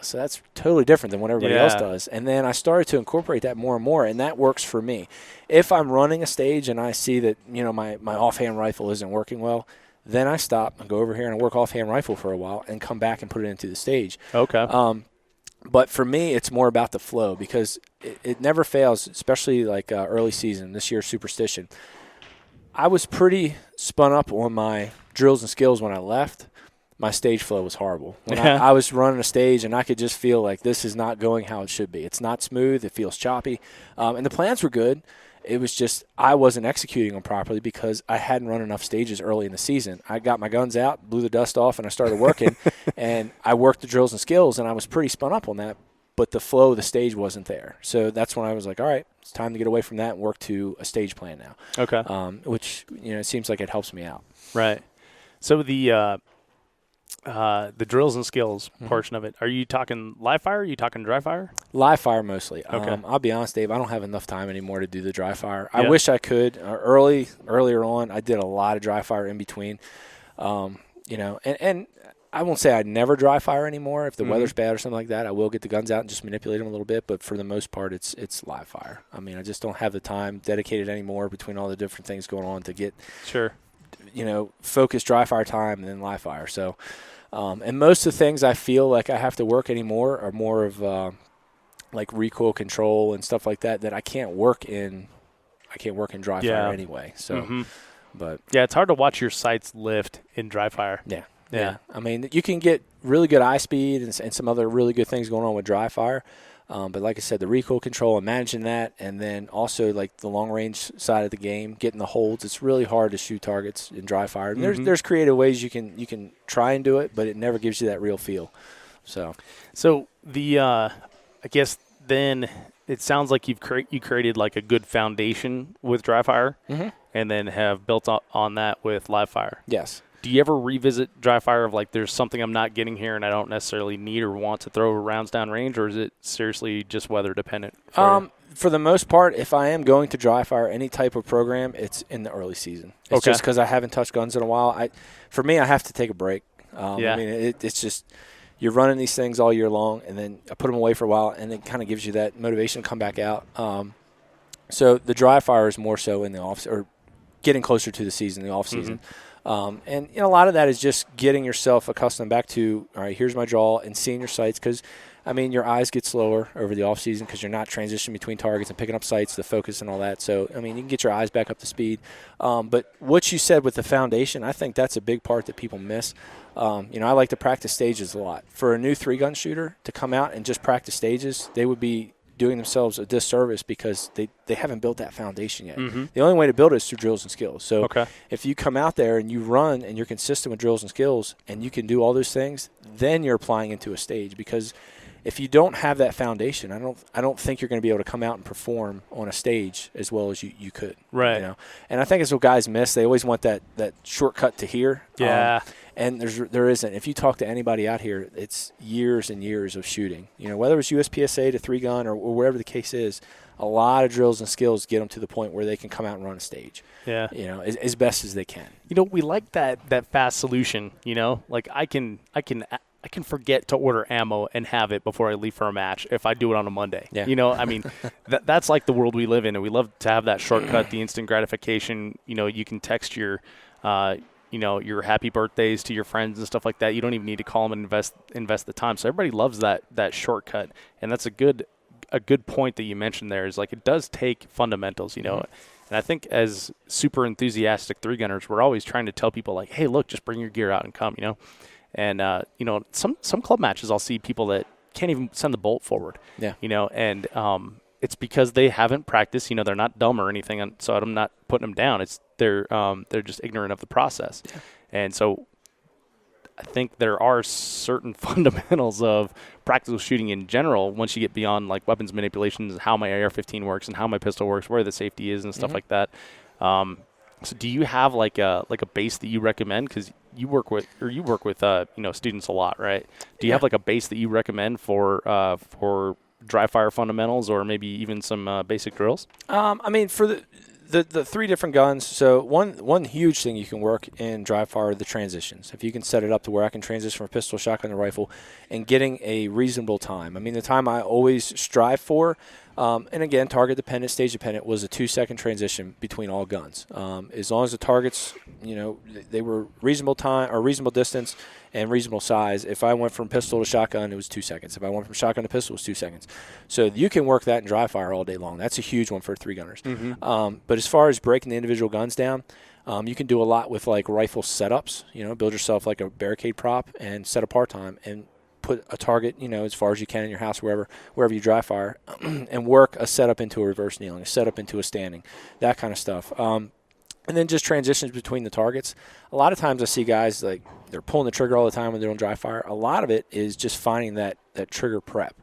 D: So that's totally different than what everybody else does. And then I started to incorporate that more and more, and that works for me. If I'm running a stage and I see that, my offhand rifle isn't working well, then I stop and go over here and work offhand rifle for a while and come back and put it into the stage.
B: Okay.
D: But for me, it's more about the flow because it never fails, especially like early season, this year's Superstition. I was pretty spun up on my drills and skills when I left. My stage flow was horrible. When I was running a stage, and I could just feel like this is not going how it should be. It's not smooth. It feels choppy. And the plans were good. It was just I wasn't executing them properly because I hadn't run enough stages early in the season. I got my guns out, blew the dust off, and I started working. And I worked the drills and skills, and I was pretty spun up on that. But the flow of the stage wasn't there. So that's when I was like, all right, it's time to get away from that and work to a stage plan now.
B: Okay.
D: Which, it seems like it helps me out.
B: Right. So the drills and skills portion of it, are you talking live fire? Are you talking dry fire?
D: Live fire mostly.
B: Okay.
D: I'll be honest, Dave, I don't have enough time anymore to do the dry fire. I wish I could. Earlier on, I did a lot of dry fire in between. And I won't say I'd never dry fire anymore. If the weather's bad or something like that, I will get the guns out and just manipulate them a little bit. But for the most part, it's live fire. I mean, I just don't have the time dedicated anymore between all the different things going on to get focused dry fire time and then live fire. So, and most of the things I feel like I have to work anymore are more of like recoil control and stuff like that I can't work in dry fire anyway. So, but
B: it's hard to watch your sights lift in dry fire.
D: Yeah. I mean, you can get really good eye speed and some other really good things going on with dry fire. But like I said, the recoil control and managing that, and then also like the long range side of the game, getting the holds. It's really hard to shoot targets in dry fire. And there's creative ways you can try and do it, but it never gives you that real feel. So the I guess then it sounds like you created like a good foundation with dry fire, and then have built on that with live fire. Yes.
B: Do you ever revisit dry fire of like there's something I'm not getting here and I don't necessarily need or want to throw rounds down range, or is it seriously just weather dependent?
D: For the most part, if I am going to dry fire any type of program, it's in the early season. It's just because I haven't touched guns in a while. For me, I have to take a break. I mean, it's just you're running these things all year long, and then I put them away for a while, and it kind of gives you that motivation to come back out. So the dry fire is more so in the off or getting closer to the season, the off season. And a lot of that is just getting yourself accustomed back to, all right, here's my draw, and seeing your sights because, I mean, your eyes get slower over the offseason because you're not transitioning between targets and picking up sights, the focus and all that. So, I mean, you can get your eyes back up to speed. But what you said with the foundation, I think that's a big part that people miss. I like to practice stages a lot. For a new 3-gun shooter to come out and just practice stages, they would be doing themselves a disservice because they haven't built that foundation yet. The only way to build it is through drills and skills. So if you come out there and you run and you're consistent with drills and skills and you can do all those things, then you're applying into a stage. Because if you don't have that foundation, I don't think you're going to be able to come out and perform on a stage as well as you could.
B: Right.
D: And I think it's what guys miss. They always want that shortcut to here.
B: Yeah.
D: And there isn't. If you talk to anybody out here, it's years and years of shooting. Whether it's USPSA to 3-gun or wherever the case is, a lot of drills and skills get them to the point where they can come out and run a stage.
B: Yeah.
D: As best as they can.
B: We like that fast solution. Like I can forget to order ammo and have it before I leave for a match if I do it on a Monday.
D: Yeah.
B: I mean, that's like the world we live in, and we love to have that shortcut, the instant gratification. You can text your your happy birthdays to your friends and stuff like that. You don't even need to call them and invest the time. So everybody loves that shortcut, and that's a good point that you mentioned there. Is like it does take fundamentals, And I think as super enthusiastic 3-gunners, we're always trying to tell people like, hey, look, just bring your gear out and come, And some club matches I'll see people that can't even send the bolt forward.
D: Yeah.
B: And it's because they haven't practiced. They're not dumb or anything, and so I'm not putting them down. It's they're just ignorant of the process. Yeah. And so I think there are certain fundamentals of practical shooting in general once you get beyond like weapons manipulations, how my AR-15 works and how my pistol works, where the safety is and stuff like that. So do you have like a base that you recommend? Because you work with students a lot, right? Do you have like a base that you recommend for dry fire fundamentals or maybe even some basic drills?
D: I mean, for the three different guns, so one huge thing you can work in dry fire are the transitions. If you can set it up to where I can transition from pistol, shotgun, to rifle, and getting a reasonable time. I mean, the time I always strive for, and again, target dependent, stage dependent, was a 2-second transition between all guns. As long as the targets, they were reasonable time or reasonable distance and reasonable size. If I went from pistol to shotgun, it was 2 seconds. If I went from shotgun to pistol, it was 2 seconds. So you can work that in dry fire all day long. That's a huge one for 3-gunners. Mm-hmm. But as far as breaking the individual guns down, you can do a lot with like rifle setups. Build yourself like a barricade prop and set apart time and put a target, as far as you can in your house, wherever you dry fire, and work a setup into a reverse kneeling, a setup into a standing, that kind of stuff. And then just transitions between the targets. A lot of times I see guys like they're pulling the trigger all the time when they're doing dry fire. A lot of it is just finding that trigger prep.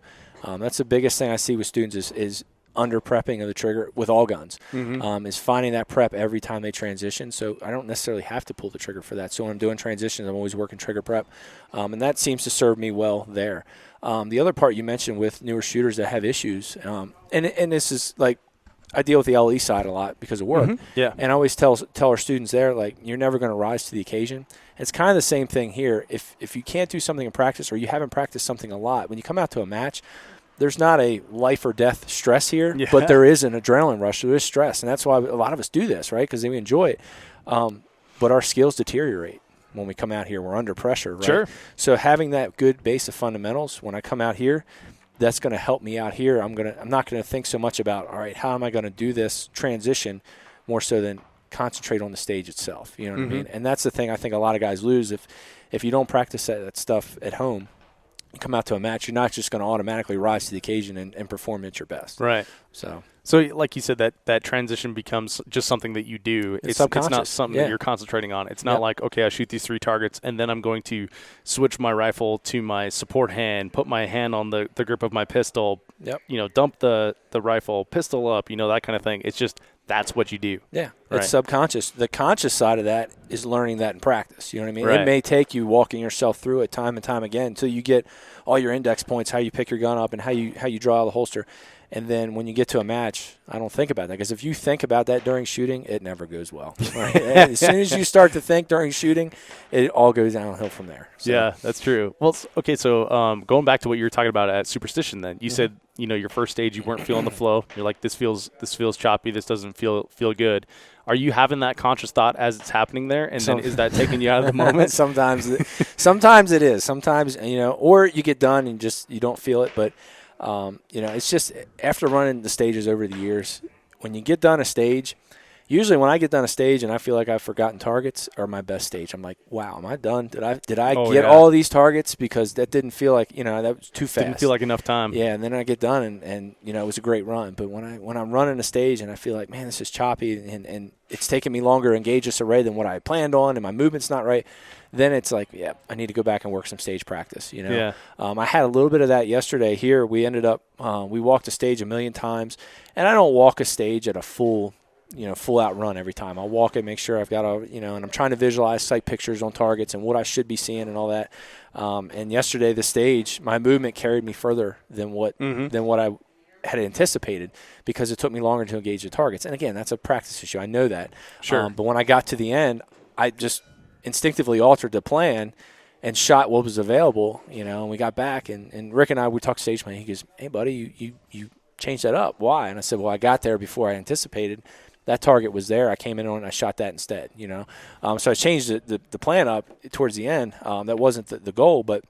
D: That's the biggest thing I see with students is under prepping of the trigger with all guns, is finding that prep every time they transition. So I don't necessarily have to pull the trigger for that. So when I'm doing transitions, I'm always working trigger prep, and that seems to serve me well there. The other part you mentioned with newer shooters that have issues, and this is like I deal with the LE side a lot because of work.
B: Yeah.
D: And I always tell our students there, like, you're never going to rise to the occasion. It's kind of the same thing here. If you can't do something in practice or you haven't practiced something a lot, when you come out to a match, there's not a life or death stress here, but there is an adrenaline rush. There is stress, and that's why a lot of us do this, right, because we enjoy it. But our skills deteriorate when we come out here. We're under pressure, right?
B: Sure.
D: So having that good base of fundamentals when I come out here, that's going to help me out here. I'm not going to think so much about, all right, how am I going to do this transition, more so than concentrate on the stage itself. You know what I mean? And that's the thing I think a lot of guys lose. If you don't practice that stuff at home, you come out to a match, you're not just going to automatically rise to the occasion and perform at your best.
B: Right. So like you said, that transition becomes just something that you do.
D: It's subconscious.
B: It's not something that you're concentrating on. It's not like, okay, I shoot these 3 targets, and then I'm going to switch my rifle to my support hand, put my hand on the grip of my pistol, dump the rifle, pistol up, that kind of thing. It's just that's what you do.
D: Yeah, it's subconscious. The conscious side of that is learning that in practice. You know what I mean?
B: Right.
D: It may take you walking yourself through it time and time again until you get all your index points, how you pick your gun up, and how you draw the holster. And then when you get to a match, I don't think about that, because if you think about that during shooting, it never goes well. Right? As soon as you start to think during shooting, it all goes downhill from there. So.
B: Yeah, that's true. Well, okay, so going back to what you were talking about at Superstition then, you said, your first stage you weren't feeling the flow. You're like, this feels choppy, this doesn't feel good. Are you having that conscious thought as it's happening there? And then is that taking you out of the moment?
D: Sometimes it is. Sometimes, or you get done and you don't feel it, but it's just after running the stages over the years, when you get done a stage, usually when I get done a stage and I feel like I've forgotten targets, are my best stage. I'm like, wow, am I done? Did I get all these targets? Because that didn't feel like, that was too fast.
B: Didn't feel like enough time.
D: Yeah, and then I get done and it was a great run. But when I'm running a stage and I feel like, man, this is choppy and it's taking me longer to engage this array than what I planned on and my movement's not right, then it's like, yeah, I need to go back and work some stage practice,
B: Yeah.
D: I had a little bit of that yesterday here. We ended up, we walked a stage 1,000,000 times, and I don't walk a stage at a full out run every time. I'll walk it, make sure I've got and I'm trying to visualize sight pictures on targets and what I should be seeing and all that. And yesterday, the stage, my movement carried me further than what I had anticipated, because it took me longer to engage the targets. And again, that's a practice issue. I know that.
B: Sure.
D: But when I got to the end, I just instinctively altered the plan and shot what was available, and we got back. And Rick and I, we talked stage plan. He goes, hey, buddy, you changed that up. Why? And I said, well, I got there before I anticipated. That target was there. I came in on it and I shot that instead, So I changed the plan up towards the end. That wasn't the goal, but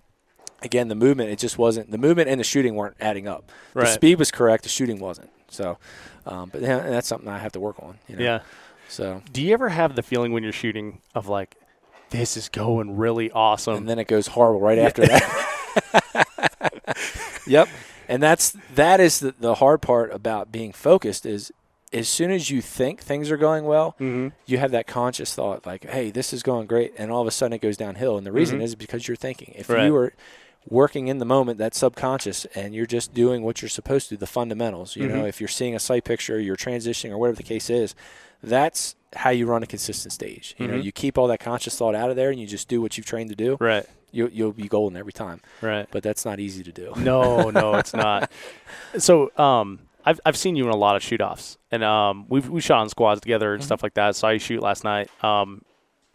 D: again, the movement, it just wasn't. The movement and the shooting weren't adding up.
B: Right.
D: The speed was correct. The shooting wasn't. So, but that's something I have to work on.
B: Yeah.
D: So,
B: do you ever have the feeling when you're shooting of like, this is going really awesome.
D: And then it goes horrible right after that. Yep. And that is the hard part about being focused is as soon as you think things are going well, you have that conscious thought like, hey, this is going great. And all of a sudden it goes downhill. And the reason is because you're thinking. If you were working in the moment, that's subconscious, and you're just doing what you're supposed to, the fundamentals. You know, if you're seeing a sight picture, you're transitioning or whatever the case is, that's how you run a consistent stage. You know, you keep all that conscious thought out of there and you just do what you've trained to do. Right. You'll be golden every time. Right. But that's not easy to do.
B: No, it's not. So I've seen you in a lot of shoot-offs, and we shot on squads together and stuff like that. Saw you shoot last night.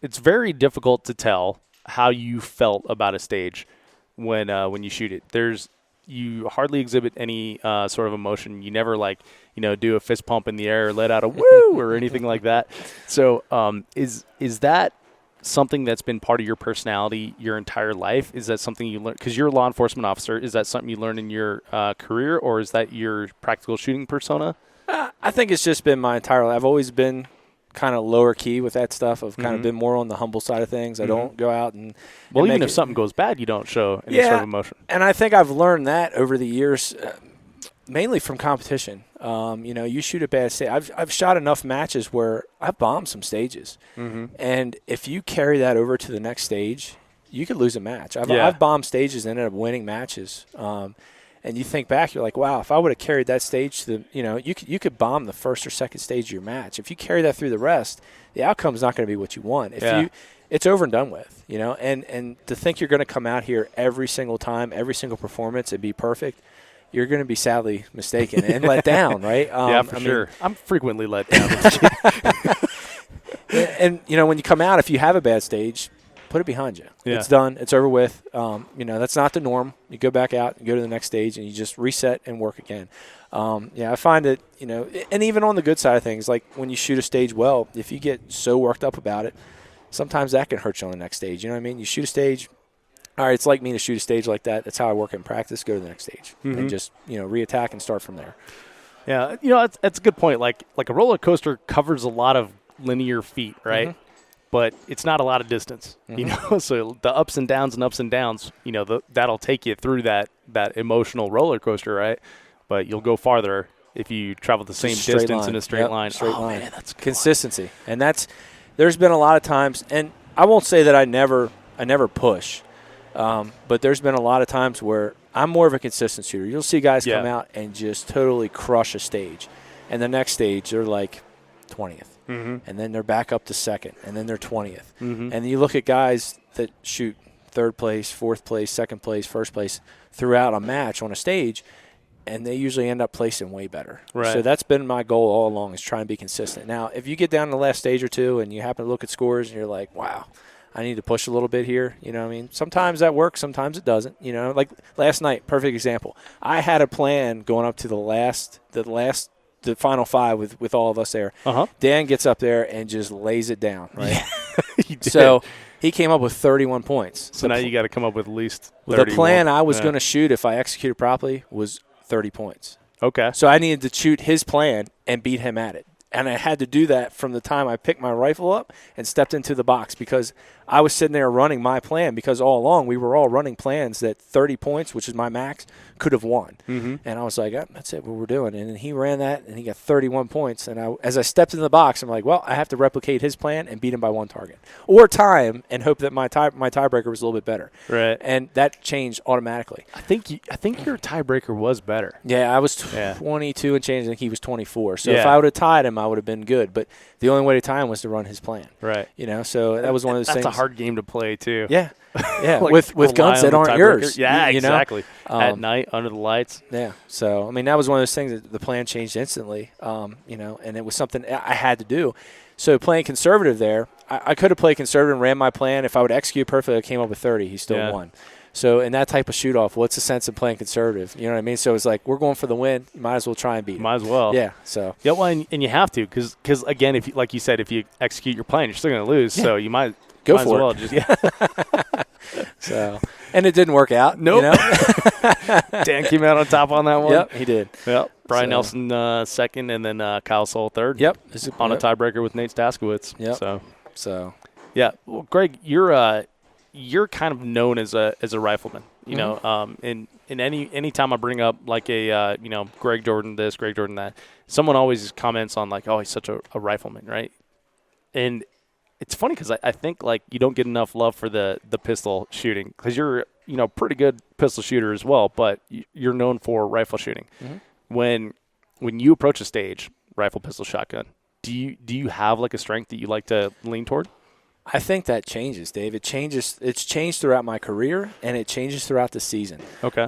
B: It's very difficult to tell how you felt about a stage when you shoot it. You hardly exhibit any sort of emotion. You never do a fist pump in the air or let out a woo or anything like that. So is that something that's been part of your personality your entire life? Is that something you learn because you're a law enforcement officer? Is that something you learned in your career, or is that your practical shooting persona?
D: I think it's just been my entire life. I've always been kind of lower key with that stuff. I've kind of been more on the humble side of things. I don't go out and
B: even if something goes bad, you don't show any sort of emotion.
D: And I think I've learned that over the years, mainly from competition. You shoot a bad stage. I've shot enough matches where I've bombed some stages, and if you carry that over to the next stage, you could lose a match. I've bombed stages and ended up winning matches. And you think back, you're like, wow, if I would have carried that stage to you could bomb the first or second stage of your match. If you carry that through the rest, the outcome's not going to be what you want. It's over and done with, and to think you're going to come out here every single time, every single performance and be perfect, you're going to be sadly mistaken and let down, right?
B: For sure. I'm frequently let down.
D: And, when you come out, if you have a bad stage, put it behind you. Yeah. It's done. It's over with. That's not the norm. You go back out and go to the next stage, and you just reset and work again. I find that, and even on the good side of things, like when you shoot a stage well, if you get so worked up about it, sometimes that can hurt you on the next stage. You know what I mean? You shoot a stage. All right, it's like me to shoot a stage like that. That's how I work in practice. Go to the next stage and just, reattack and start from there.
B: Yeah, that's a good point. Like a roller coaster covers a lot of linear feet, right? But it's not a lot of distance, So the ups and downs, that'll take you through that emotional roller coaster, right? But you'll go farther if you travel the same distance in a straight line.
D: Straight line. Man, that's consistency, and there's been a lot of times, and I won't say that I never push, but there's been a lot of times where I'm more of a consistent shooter. You'll see guys come out and just totally crush a stage, and the next stage they're like 20th. And then they're back up to second, and then they're 20th. And you look at guys that shoot third place, fourth place, second place, first place throughout a match on a stage, and they usually end up placing way better. Right. So that's been my goal all along, is try and be consistent. Now, if you get down to the last stage or two and you happen to look at scores and you're like, wow, I need to push a little bit here, sometimes that works, sometimes it doesn't. Like last night, perfect example. I had a plan going up to the final five with all of us there. Dan gets up there and just lays it down, right? So he came up with 31 points.
B: So now you got to come up with at least 31.
D: The plan I was going to shoot if I executed properly was 30 points.
B: Okay.
D: So I needed to shoot his plan and beat him at it. And I had to do that from the time I picked my rifle up and stepped into the box, because I was sitting there running my plan, because all along we were all running plans that 30 points, which is my max, could have won. And I was like, that's it, what we're doing. And then he ran that, and he got 31 points. And as I stepped in the box, I'm like, well, I have to replicate his plan and beat him by one target. Or time and hope that my tiebreaker was a little bit better.
B: Right.
D: And that changed automatically.
B: I think your tiebreaker was better.
D: Yeah, I was 22 and change, and he was 24. So if I would have tied him, I would have been good. But the only way to tie him was to run his plan.
B: Right.
D: So that was one of those things.
B: That's a hard game to play, too.
D: Yeah. Yeah, like with guns that aren't yours.
B: Yeah, exactly. At night, under the lights.
D: Yeah. So, that was one of those things that the plan changed instantly, and it was something I had to do. So playing conservative there, I could have played conservative and ran my plan. If I would execute perfectly, I came up with 30. He still won. So in that type of shoot-off, what's the sense of playing conservative? You know what I mean? So it's like, we're going for the win. You might as well try and beat it.
B: Might as well.
D: Yeah. So.
B: Yeah, well, and you have to, because again, if like you said, if you execute your plan, you're still going to lose. Yeah. So you might
D: go for
B: well
D: it.
B: Just,
D: So, and it didn't work out.
B: Nope. Dan came out on top on that one.
D: Yep, he did.
B: Yep. Brian Nelson second, and then Kyle Soule third.
D: Yep.
B: On a tiebreaker with Nate Staskowitz.
D: Yep. So.
B: Yeah. Well, Greg, you're kind of known as a rifleman. You know, in any time I bring up like a Greg Jordan this, Greg Jordan that, someone always comments on like, oh, he's such a rifleman, right? And it's funny because I think like you don't get enough love for the pistol shooting because you're pretty good pistol shooter as well, but you're known for rifle shooting. When you approach a stage, rifle, pistol, shotgun, do you have like a strength that you like to lean toward?
D: I think that changes, Dave. It changes. It's changed throughout my career, and it changes throughout the season.
B: Okay.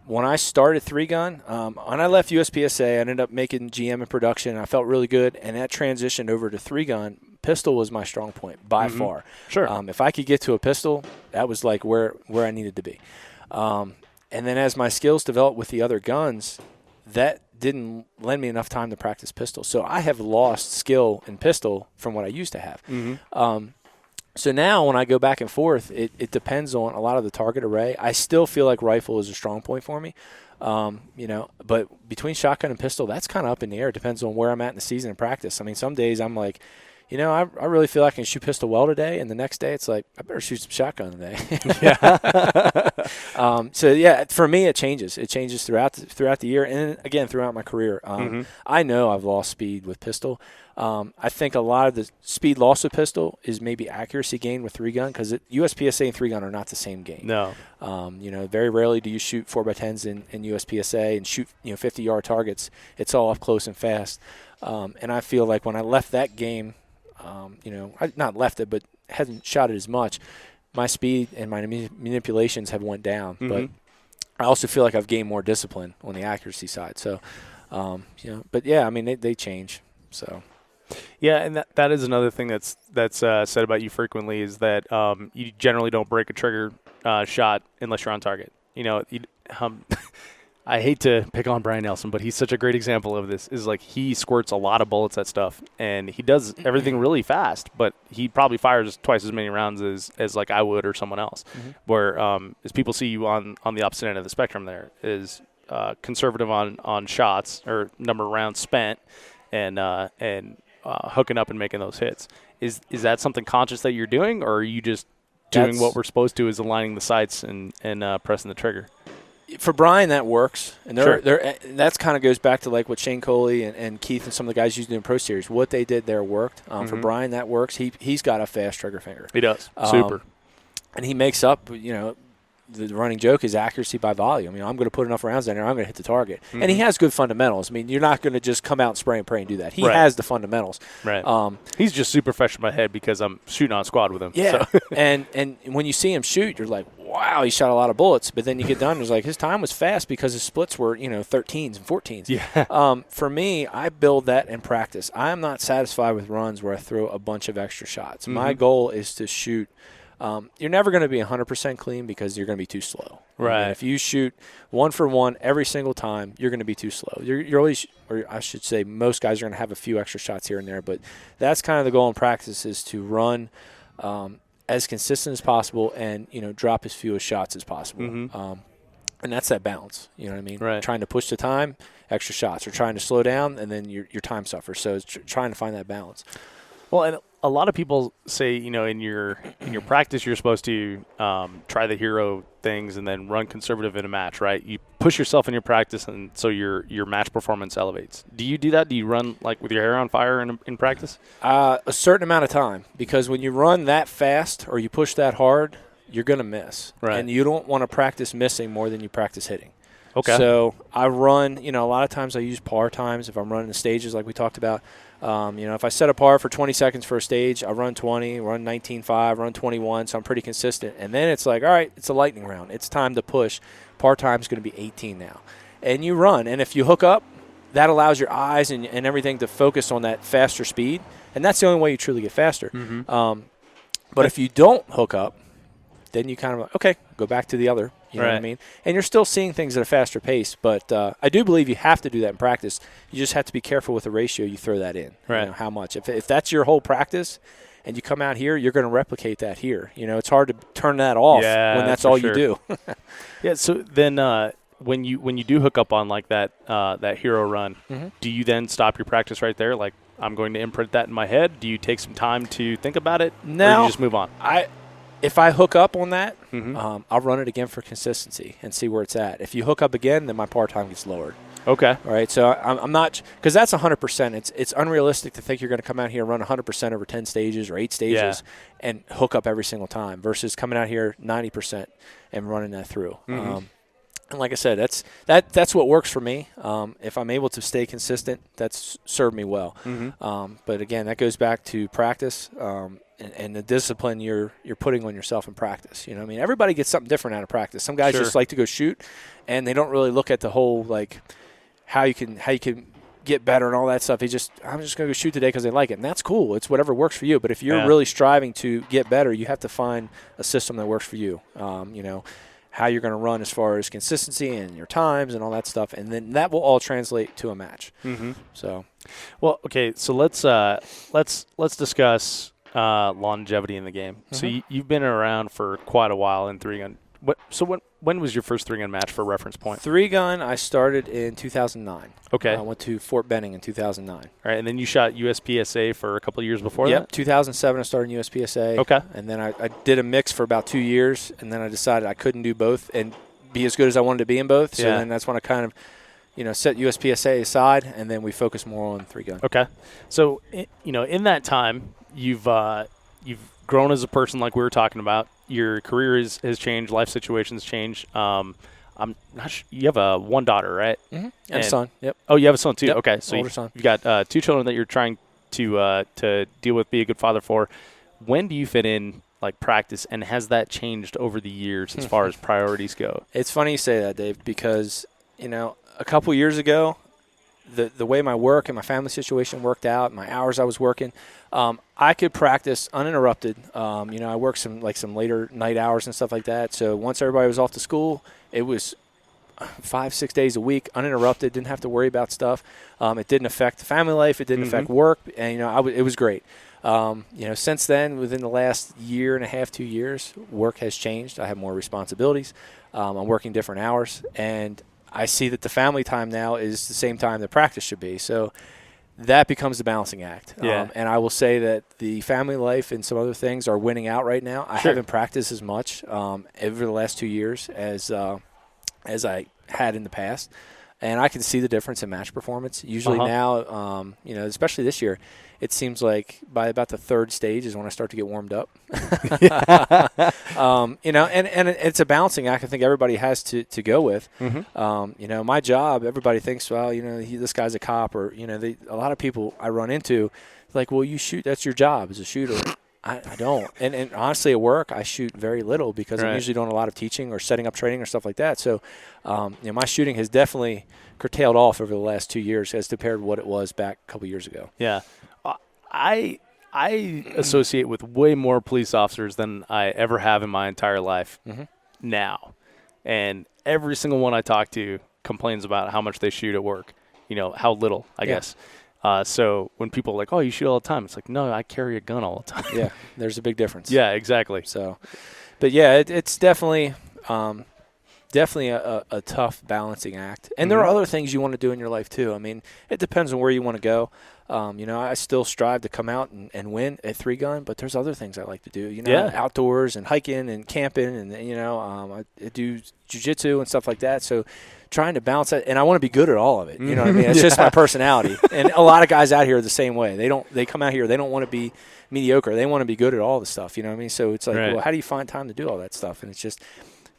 D: When I started 3-gun, when I left USPSA, I ended up making GM in production, and I felt really good, and that transitioned over to 3-gun. Pistol was my strong point by far.
B: Sure.
D: If I could get to a pistol, that was like where I needed to be. And then as my skills developed with the other guns, that didn't lend me enough time to practice pistol. So I have lost skill in pistol from what I used to have. So now when I go back and forth, it depends on a lot of the target array. I still feel like rifle is a strong point for me, but between shotgun and pistol, that's kind of up in the air. It depends on where I'm at in the season and practice. I mean, some days I'm like, I really feel like I can shoot pistol well today, and the next day it's like, I better shoot some shotgun today. For me, it changes. It changes throughout the year, and again, throughout my career. I know I've lost speed with pistol. I think a lot of the speed loss with pistol is maybe accuracy gain with 3-gun because USPSA and 3-gun are not the same game.
B: No.
D: Very rarely do you shoot 4x10s in USPSA and shoot 50-yard targets. It's all up close and fast. And I feel like when I left that game, I not left it, but hadn't shot it as much, my speed and my manipulations have went down. But I also feel like I've gained more discipline on the accuracy side. So, but yeah, I mean, they change. So.
B: Yeah, and that is another thing that's said about you frequently is that you generally don't break a trigger shot unless you're on target. I hate to pick on Brian Nelson, but he's such a great example of this. Is like he squirts a lot of bullets at stuff, and he does everything really fast, but he probably fires twice as many rounds as like I would or someone else. Where as people see you on the opposite end of the spectrum, there is conservative on shots or number of rounds spent, and hooking up and making those hits. Is that something conscious that you're doing, or are you just doing what we're supposed to, is aligning the sights and pressing the trigger?
D: For Brian, that works, and that's kind of goes back to like what Shane Coley and Keith and some of the guys using in Pro Series. What they did there worked. For Brian, that works. He's got a fast trigger finger.
B: He does. Super.
D: And he makes up, the running joke is accuracy by volume. I'm going to put enough rounds in there, I'm going to hit the target. And he has good fundamentals. I mean, you're not going to just come out and spray and pray and do that. He has the fundamentals.
B: Right. He's just super fresh in my head because I'm shooting on squad with him.
D: Yeah.
B: So.
D: and when you see him shoot, you're like, wow, he shot a lot of bullets. But then you get done, and it's like his time was fast because his splits were, 13s and 14s.
B: Yeah.
D: For me, I build that in practice. I'm not satisfied with runs where I throw a bunch of extra shots. My goal is to shoot. You're never going to be 100% clean because you're going to be too slow.
B: Right.
D: I mean, if you shoot 1 for 1 every single time, you're going to be too slow. You're always, or I should say, most guys are going to have a few extra shots here and there. But that's kind of the goal in practice, is to run as consistent as possible and drop as few shots as possible. And that's that balance. You know what I mean?
B: Right.
D: Trying to push the time, extra shots, or trying to slow down, and then your time suffers. So it's trying to find that balance.
B: Well, and a lot of people say, in your practice, you're supposed to try the hero things and then run conservative in a match, right? You push yourself in your practice, and so your match performance elevates. Do you do that? Do you run like with your hair on fire in practice?
D: A certain amount of time, because when you run that fast or you push that hard, you're going to miss.
B: Right.
D: And you don't want to practice missing more than you practice hitting.
B: Okay.
D: So I run, a lot of times I use par times if I'm running the stages like we talked about. If I set a par for 20 seconds for a stage, I run 20, run 19.5, run 21, so I'm pretty consistent. And then it's like, all right, it's a lightning round. It's time to push. Par time is going to be 18 now. And you run. And if you hook up, that allows your eyes and everything to focus on that faster speed. And that's the only way you truly get faster. But if you don't hook up, then you kind of, okay, go back to the other. You know what I mean? And you're still seeing things at a faster pace, but I do believe you have to do that in practice. You just have to be careful with the ratio you throw that in.
B: Right.
D: How much. If that's your whole practice and you come out here, you're going to replicate that here. It's hard to turn that off when that's all you do.
B: Yeah, so then when you do hook up on like that that hero run, do you then stop your practice right there? Like, I'm going to imprint that in my head. Do you take some time to think about it?
D: No,
B: or do you just move on?
D: If I hook up on that, I'll run it again for consistency and see where it's at. If you hook up again, then my par time gets lowered.
B: Okay.
D: All right. So I'm not, because that's 100%. It's unrealistic to think you're going to come out here and run 100% over 10 stages or 8 stages and hook up every single time versus coming out here 90% and running that through. And like I said, that's what works for me. If I'm able to stay consistent, that's served me well. But again, that goes back to practice and the discipline you're putting on yourself in practice. You know, I mean, everybody gets something different out of practice. Some guys just like to go shoot, and they don't really look at the whole like how you can get better and all that stuff. I'm just going to go shoot today because they like it, and that's cool. It's whatever works for you. But if you're really striving to get better, you have to find a system that works for you. You know, how you're going to run as far as consistency and your times and all that stuff, and then that will all translate to a match. So,
B: well, okay, so let's discuss longevity in the game. So you've been around for quite a while in 3-gun. When was your first 3-gun match for reference point?
D: 3-gun, I started in 2009.
B: Okay.
D: I went to Fort Benning in 2009.
B: All right, and then you shot USPSA for a couple of years before that?
D: Yep, 2007 I started in USPSA.
B: Okay.
D: And then I did a mix for about 2 years, and then I decided I couldn't do both and be as good as I wanted to be in both. So then that's when I kind of, set USPSA aside, and then we focused more on 3-gun.
B: Okay. So, in that time, you've grown as a person like we were talking about. Your career has changed. Life situations change. I'm not sure. You have one daughter, right?
D: And a son. Yep.
B: Oh, you have a son too.
D: Yep.
B: Okay, so
D: older son.
B: You've got 2 children that you're trying to deal with, be a good father for. When do you fit in like practice, and has that changed over the years as far as priorities go?
D: It's funny you say that, Dave, because a couple years ago, the way my work and my family situation worked out, my hours I was working, I could practice uninterrupted. I worked some later night hours and stuff like that. So once everybody was off to school, it was 5-6 days a week, uninterrupted. Didn't have to worry about stuff. It didn't affect the family life. It didn't affect work, and it was great. Since then, within the last year and a half, 2 years, work has changed. I have more responsibilities. I'm working different hours, and I see that the family time now is the same time that practice should be. So that becomes the balancing act. And I will say that the family life and some other things are winning out right now. I haven't practiced as much over the last 2 years as I had in the past. And I can see the difference in match performance. Usually now, especially this year, it seems like by about the third stage is when I start to get warmed up. And it's a balancing act I think everybody has to go with. My job, everybody thinks, well, this guy's a cop, or, a lot of people I run into, like, well, you shoot, that's your job as a shooter. I don't. And honestly, at work, I shoot very little because I'm usually doing a lot of teaching or setting up training or stuff like that. So, my shooting has definitely curtailed off over the last 2 years as compared to what it was back a couple years ago.
B: Yeah. I associate with way more police officers than I ever have in my entire life now. And every single one I talk to complains about how much they shoot at work, how little, I guess. So when people are like, oh, you shoot all the time, it's like, no, I carry a gun all the time.
D: Yeah, there's a big difference.
B: Yeah, exactly.
D: So, but yeah, it's definitely a tough balancing act. And there are other things you want to do in your life too. I mean, it depends on where you want to go. I still strive to come out and win at 3-gun, but there's other things I like to do, outdoors and hiking and camping, and, I do jiu-jitsu and stuff like that. So trying to balance that, and I want to be good at all of it. You know what I mean? It's just my personality. And a lot of guys out here are the same way. They come out here, they don't want to be mediocre. They want to be good at all the stuff, you know what I mean? So it's like, well, how do you find time to do all that stuff? And it's just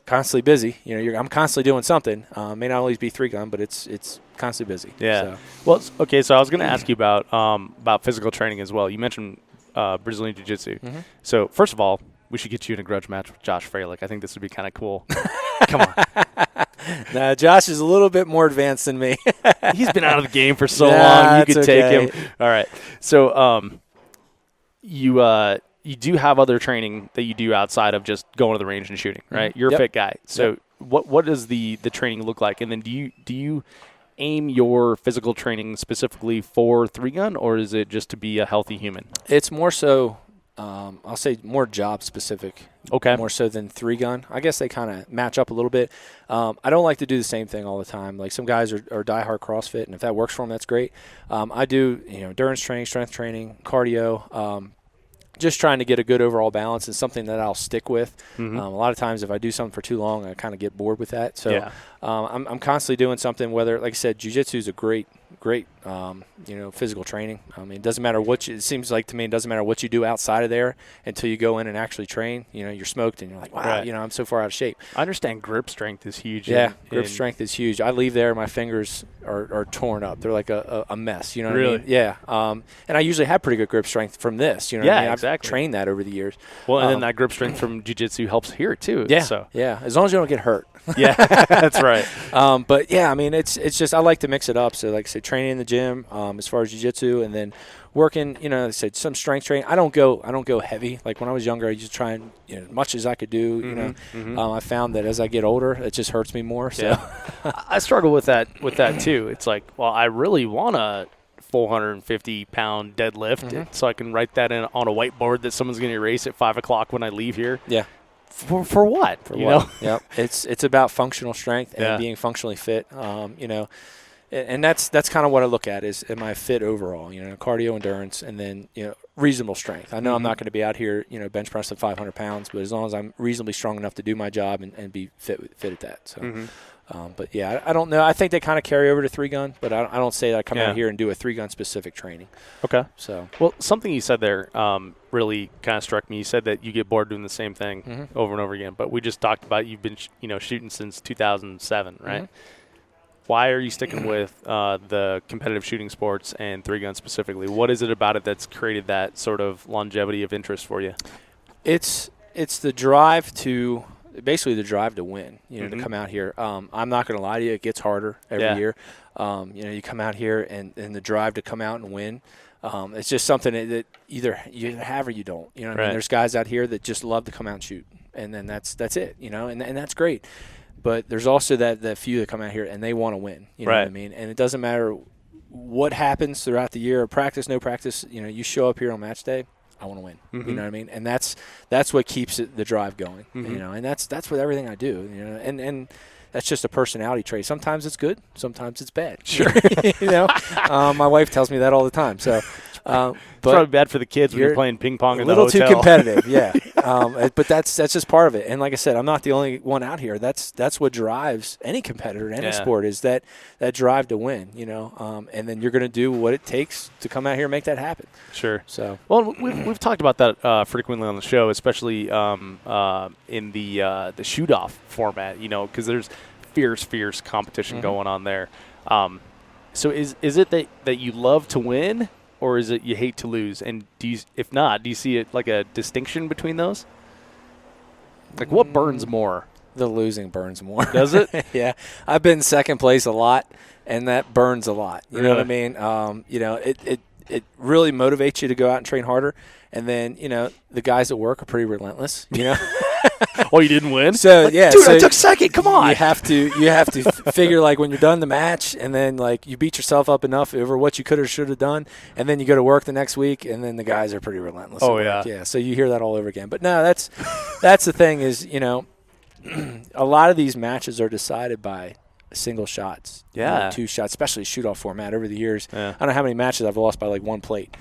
D: constantly busy. I'm constantly doing something. May not always be 3-gun, but it's constantly busy.
B: Yeah.
D: So.
B: Well, okay. So I was going to ask you about physical training as well. You mentioned Brazilian Jiu-Jitsu. So first of all, we should get you in a grudge match with Josh Fralick. I think this would be kind of cool. Come on.
D: Nah, Josh is a little bit more advanced than me.
B: He's been out of the game for so long. You could take him. All right. So you do have other training that you do outside of just going to the range and shooting, right? You're a fit guy. So what does the training look like? And then do you aim your physical training specifically for 3-gun, or is it just to be a healthy human?
D: It's more so I'll say more job specific.
B: Okay.
D: More so than 3-gun. I guess they kind of match up a little bit. I don't like to do the same thing all the time. Like some guys are diehard CrossFit, and if that works for them, that's great. I do endurance training, strength training, cardio. Just trying to get a good overall balance and something that I'll stick with. A lot of times if I do something for too long, I kind of get bored with that. So I'm constantly doing something, whether, like I said, jiu-jitsu is a great physical training. I mean, it doesn't matter it seems like to me, it doesn't matter what you do outside of there until you go in and actually train. You're smoked and you're like, wow,
B: right.
D: I'm so far out of shape.
B: I understand grip strength is huge.
D: Yeah, grip strength is huge. I leave there, my fingers are torn up. They're like a mess. You know what I mean? Yeah. And I usually have pretty good grip strength from this. You know what I mean?
B: Exactly.
D: I've trained that over the years.
B: Well, and then that grip strength from jiu-jitsu helps here too.
D: Yeah.
B: So.
D: Yeah. As long as you don't get hurt.
B: Yeah, that's right.
D: But yeah, I mean, it's just I like to mix it up. So like I said, training in the gym as far as jiu-jitsu, and then working. Like I said, some strength training. I don't go heavy. Like when I was younger, I used to try and as much as I could do. I found that as I get older, it just hurts me more. So
B: I struggle with that too. It's like, well, I really want a 450-pound deadlift, so I can write that in on a whiteboard that someone's going to erase at 5 o'clock when I leave here.
D: Yeah.
B: For what?
D: Yep. It's about functional strength and being functionally fit. And that's kind of what I look at is, am I fit overall? Cardio, endurance, and then reasonable strength. I know I'm not going to be out here bench pressing 500 pounds, but as long as I'm reasonably strong enough to do my job and be fit at that. So. But yeah, I don't know. I think they kind of carry over to 3-gun, but I don't say that I come out here and do a 3-gun specific training.
B: Okay.
D: So
B: well, something you said there really kind of struck me. You said that you get bored doing the same thing over and over again, but we just talked about you've been shooting since 2007, right? Why are you sticking with the competitive shooting sports and 3-gun specifically? What is it about it that's created that sort of longevity of interest for you? It's
D: the drive to. Basically the drive to win, to come out here. I'm not going to lie to you, it gets harder every year. You come out here and the drive to come out and win. It's just something that either you have or you don't. I mean? There's guys out here that just love to come out and shoot, and then that's it. And that's great. But there's also that few that come out here and they want to win. You know what I mean? And it doesn't matter what happens throughout the year, practice, no practice. You show up here on match day. I want to win. You know what I mean? And that's what keeps the drive going. And that's with everything I do. And that's just a personality trait. Sometimes it's good, sometimes it's bad. Sure. My wife tells me that all the time. So,
B: but probably bad for the kids when you're playing ping pong in the
D: hotel. A little too competitive, yeah. But that's just part of it. And like I said, I'm not the only one out here. That's what drives any competitor in any sport is that drive to win. And then you're going to do what it takes to come out here and make that happen. Sure. So
B: well, we've talked about that frequently on the show, especially in the shoot off format. Because there's fierce competition going on there. So is it that you love to win? Or is it you hate to lose? And if not, do you see it like a distinction between those? Like what burns more?
D: The losing burns more.
B: Does it?
D: Yeah. I've been second place a lot, and that burns a lot. You know what I mean? It really motivates you to go out and train harder. And then, the guys at work are pretty relentless,
B: Oh, you didn't win?
D: So, yeah.
B: Dude, I took second. Come on.
D: You have to figure, like, when you're done the match, and then, like, you beat yourself up enough over what you could or should have done, and then you go to work the next week, and then the guys are pretty relentless.
B: Oh, yeah.
D: Yeah, so you hear that all over again. But, no, that's the thing is, a lot of these matches are decided by single shots.
B: Yeah.
D: 2 shots, especially shoot-off format over the years. Yeah. I don't know how many matches I've lost by, like, 1 plate.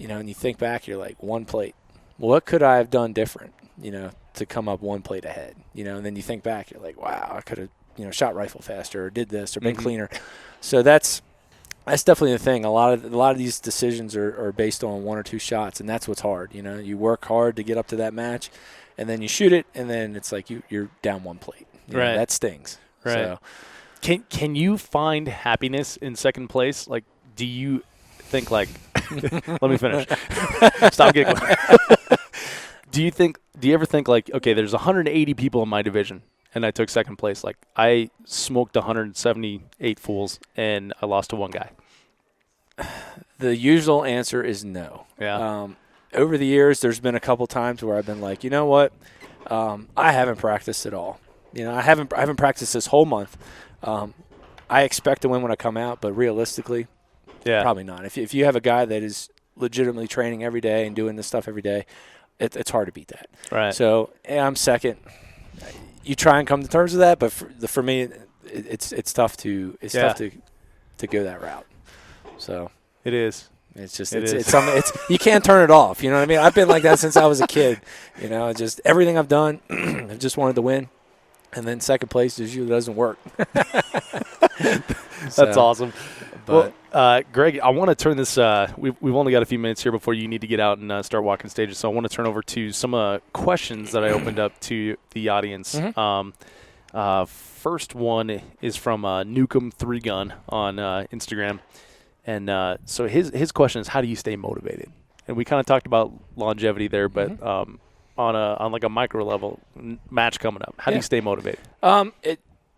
D: And you think back, you're like, 1 plate. Well, what could I have done different, to come up 1 plate ahead, and then you think back, you're like, wow, I could have, shot rifle faster or did this or been cleaner. So that's definitely the thing. A lot of these decisions are based on 1 or 2 shots, and that's what's hard. You work hard to get up to that match, and then you shoot it, and then it's like you're down 1 plate.
B: Right.
D: That stings.
B: Right. So. Can you find happiness in second place? Like, do you think like let me finish. Stop giggling. Do you ever think like, okay, there's 180 people in my division and I took second place. Like I smoked 178 fools and I lost to 1 guy.
D: The usual answer is no.
B: Yeah.
D: Over the years, there's been a couple times where I've been like, you know what? I haven't practiced at all. I haven't practiced this whole month. I expect to win when I come out, but realistically, probably not. If you have a guy that is legitimately training every day and doing this stuff every day, it's hard to beat that.
B: Right.
D: So I'm second. You try and come to terms with that, but for me, it's tough to tough to go that route. So
B: it is.
D: It's just it's something. You can't turn it off. You know what I mean? I've been like that since I was a kid. You know, just everything I've done, I just wanted to win, and then second place usually doesn't work.
B: That's awesome. But Greg, I want to turn this. We've only got a few minutes here before you need to get out and start walking stages. So I want to turn over to some questions that I opened up to the audience. Mm-hmm. First one is from Newcomb 3 Gun on Instagram, and so his question is, how do you stay motivated? And we kind of talked about longevity there, but on like a micro level match coming up, how do you stay motivated?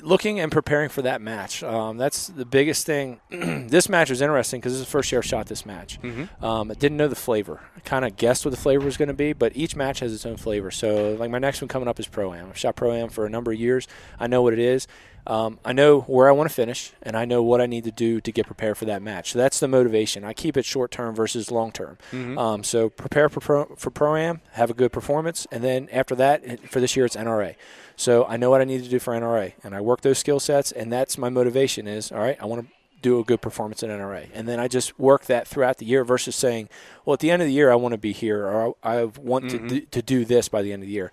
D: Looking and preparing for that match. That's the biggest thing. This match was interesting because this is the first year I've shot this match. Mm-hmm. I didn't know the flavor. I kind of guessed what the flavor was going to be, but each match has its own flavor. So, like, my next one coming up is Pro-Am. I've shot Pro-Am for a number of years. I know what it is. I know where I want to finish, and I know what I need to do to get prepared for that match. So that's the motivation. I keep it short-term versus long-term. Mm-hmm. So prepare for Pro-Am, have a good performance, and then after that, for this year, it's NRA. So I know what I need to do for NRA, and I work those skill sets, and that's my motivation is, all right, I want to do a good performance in NRA. And then I just work that throughout the year versus saying, well, at the end of the year, I want to be here, or I want to do this by the end of the year.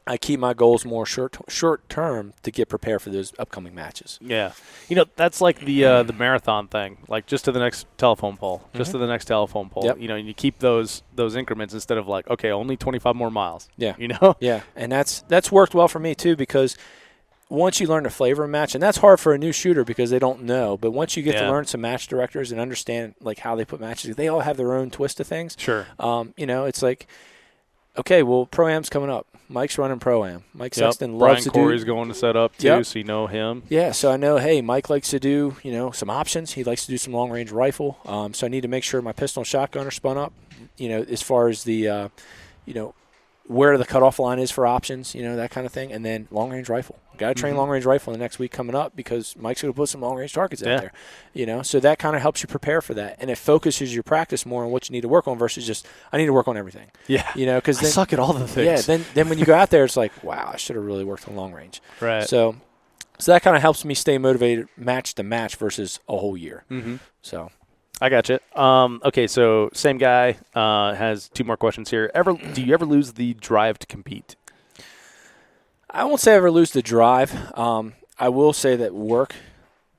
D: I keep my goals more short term to get prepared for those upcoming matches.
B: Yeah. You know, that's like the marathon thing, like just to the next telephone pole, just to the next telephone pole.
D: Yep.
B: You know, and you keep those increments instead of like, okay, only 25 more miles.
D: Yeah.
B: You know?
D: Yeah. And that's worked well for me too, because once you learn to flavor a match, and that's hard for a new shooter because they don't know, but once you get to learn some match directors and understand like how they put matches, they all have their own twist of things.
B: Sure.
D: You know, it's like, okay, well, Pro-Am's coming up. Mike's running Pro-Am. Mike Sexton loves to do.
B: Brian Corey's going to set up too, so you know him.
D: Yeah, so I know, hey, Mike likes to do, you know, some options. He likes to do some long-range rifle. So I need to make sure my pistol and shotgun are spun up, you know, as far as the, you know, where the cutoff line is for options, you know, that kind of thing. And then long-range rifle. Got to train long-range rifle in the next week coming up because Mike's going to put some long-range targets out there. You know, so that kind of helps you prepare for that. And it focuses your practice more on what you need to work on versus just, I need to work on everything.
B: Yeah.
D: You know, because
B: I suck at all the things.
D: Yeah, then when you go out there, it's like, wow, I should have really worked on long range.
B: Right.
D: So that kind of helps me stay motivated match to match versus a whole year.
B: Mm-hmm.
D: So
B: I got you. Okay, so same guy has 2 more questions here. Do you ever lose the drive to compete?
D: I won't say I ever lose the drive. I will say that work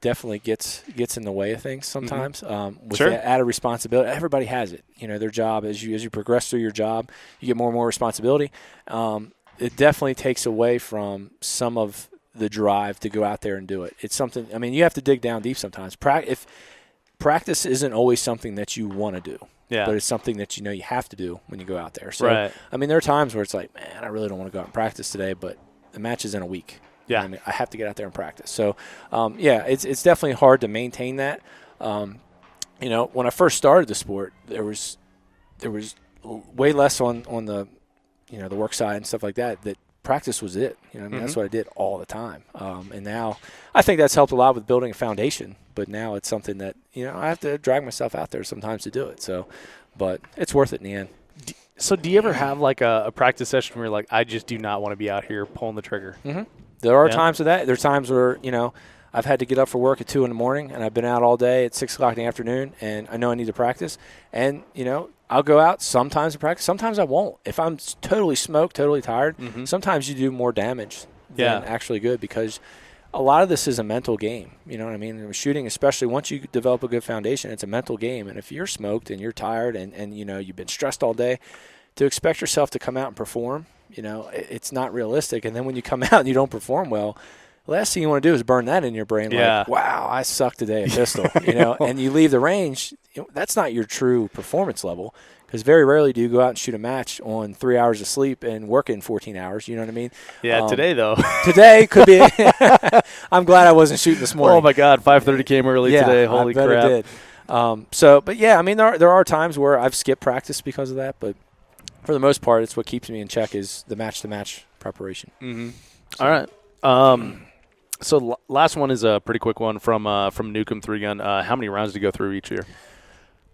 D: definitely gets in the way of things sometimes. With the added responsibility, everybody has it. You know, their job as you progress through your job, you get more and more responsibility. It definitely takes away from some of the drive to go out there and do it. It's something. I mean, you have to dig down deep sometimes. If practice isn't always something that you want to do.
B: Yeah.
D: But it's something that you know you have to do when you go out there. So, I mean, there are times where it's like, man, I really don't want to go out and practice today, but the match is in a week.
B: Yeah.
D: And I have to get out there and practice. So, it's definitely hard to maintain that. You know, when I first started the sport, there was way less on the, you know, the work side and stuff like that practice was it. You know, I mean, that's what I did all the time. And now I think that's helped a lot with building a foundation. But now it's something that, you know, I have to drag myself out there sometimes to do it. So, but it's worth it in the end.
B: So do you ever have like a practice session where you're like, I just do not want to be out here pulling the trigger?
D: Mm-hmm. There are times of that. There are times where, you know, I've had to get up for work at 2 in the morning, and I've been out all day at 6 o'clock in the afternoon, and I know I need to practice. And, you know, I'll go out sometimes to practice. Sometimes I won't. If I'm totally smoked, totally tired, sometimes you do more damage than actually good because a lot of this is a mental game. You know what I mean? And shooting, especially once you develop a good foundation, it's a mental game. And if you're smoked and you're tired and you know, you've been stressed all day, to expect yourself to come out and perform, you know, it's not realistic. And then when you come out and you don't perform well, the last thing you want to do is burn that in your brain. Like, wow, I suck today at pistol, you know, and you leave the range. You know, that's not your true performance level because very rarely do you go out and shoot a match on 3 hours of sleep and work in 14 hours. You know what I mean?
B: Yeah, today, though.
D: Today could be – I'm glad I wasn't shooting this morning.
B: Oh, my God, 5:30 came early today. Holy crap.
D: I bet it did. But, yeah, I mean, there are times where I've skipped practice because of that, but for the most part, it's what keeps me in check is the match-to-match preparation.
B: Mm-hmm. All right. So last one is a pretty quick one from Newcomb 3 Gun. How many rounds do you go through each year?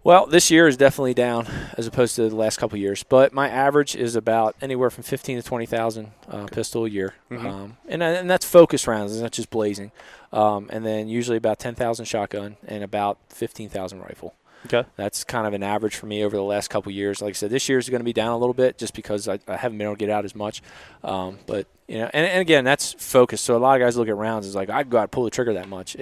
D: Well, this year is definitely down as opposed to the last couple of years, but my average is about anywhere from 15 to 20,000 pistol a year, and that's focus rounds, it's not just blazing, and then usually about 10,000 shotgun and about 15,000 rifle.
B: Okay,
D: that's kind of an average for me over the last couple of years. Like I said, this year is going to be down a little bit just because I haven't been able to get out as much, but and again, that's focus. So a lot of guys look at rounds as like I'd go out and pull the trigger that much.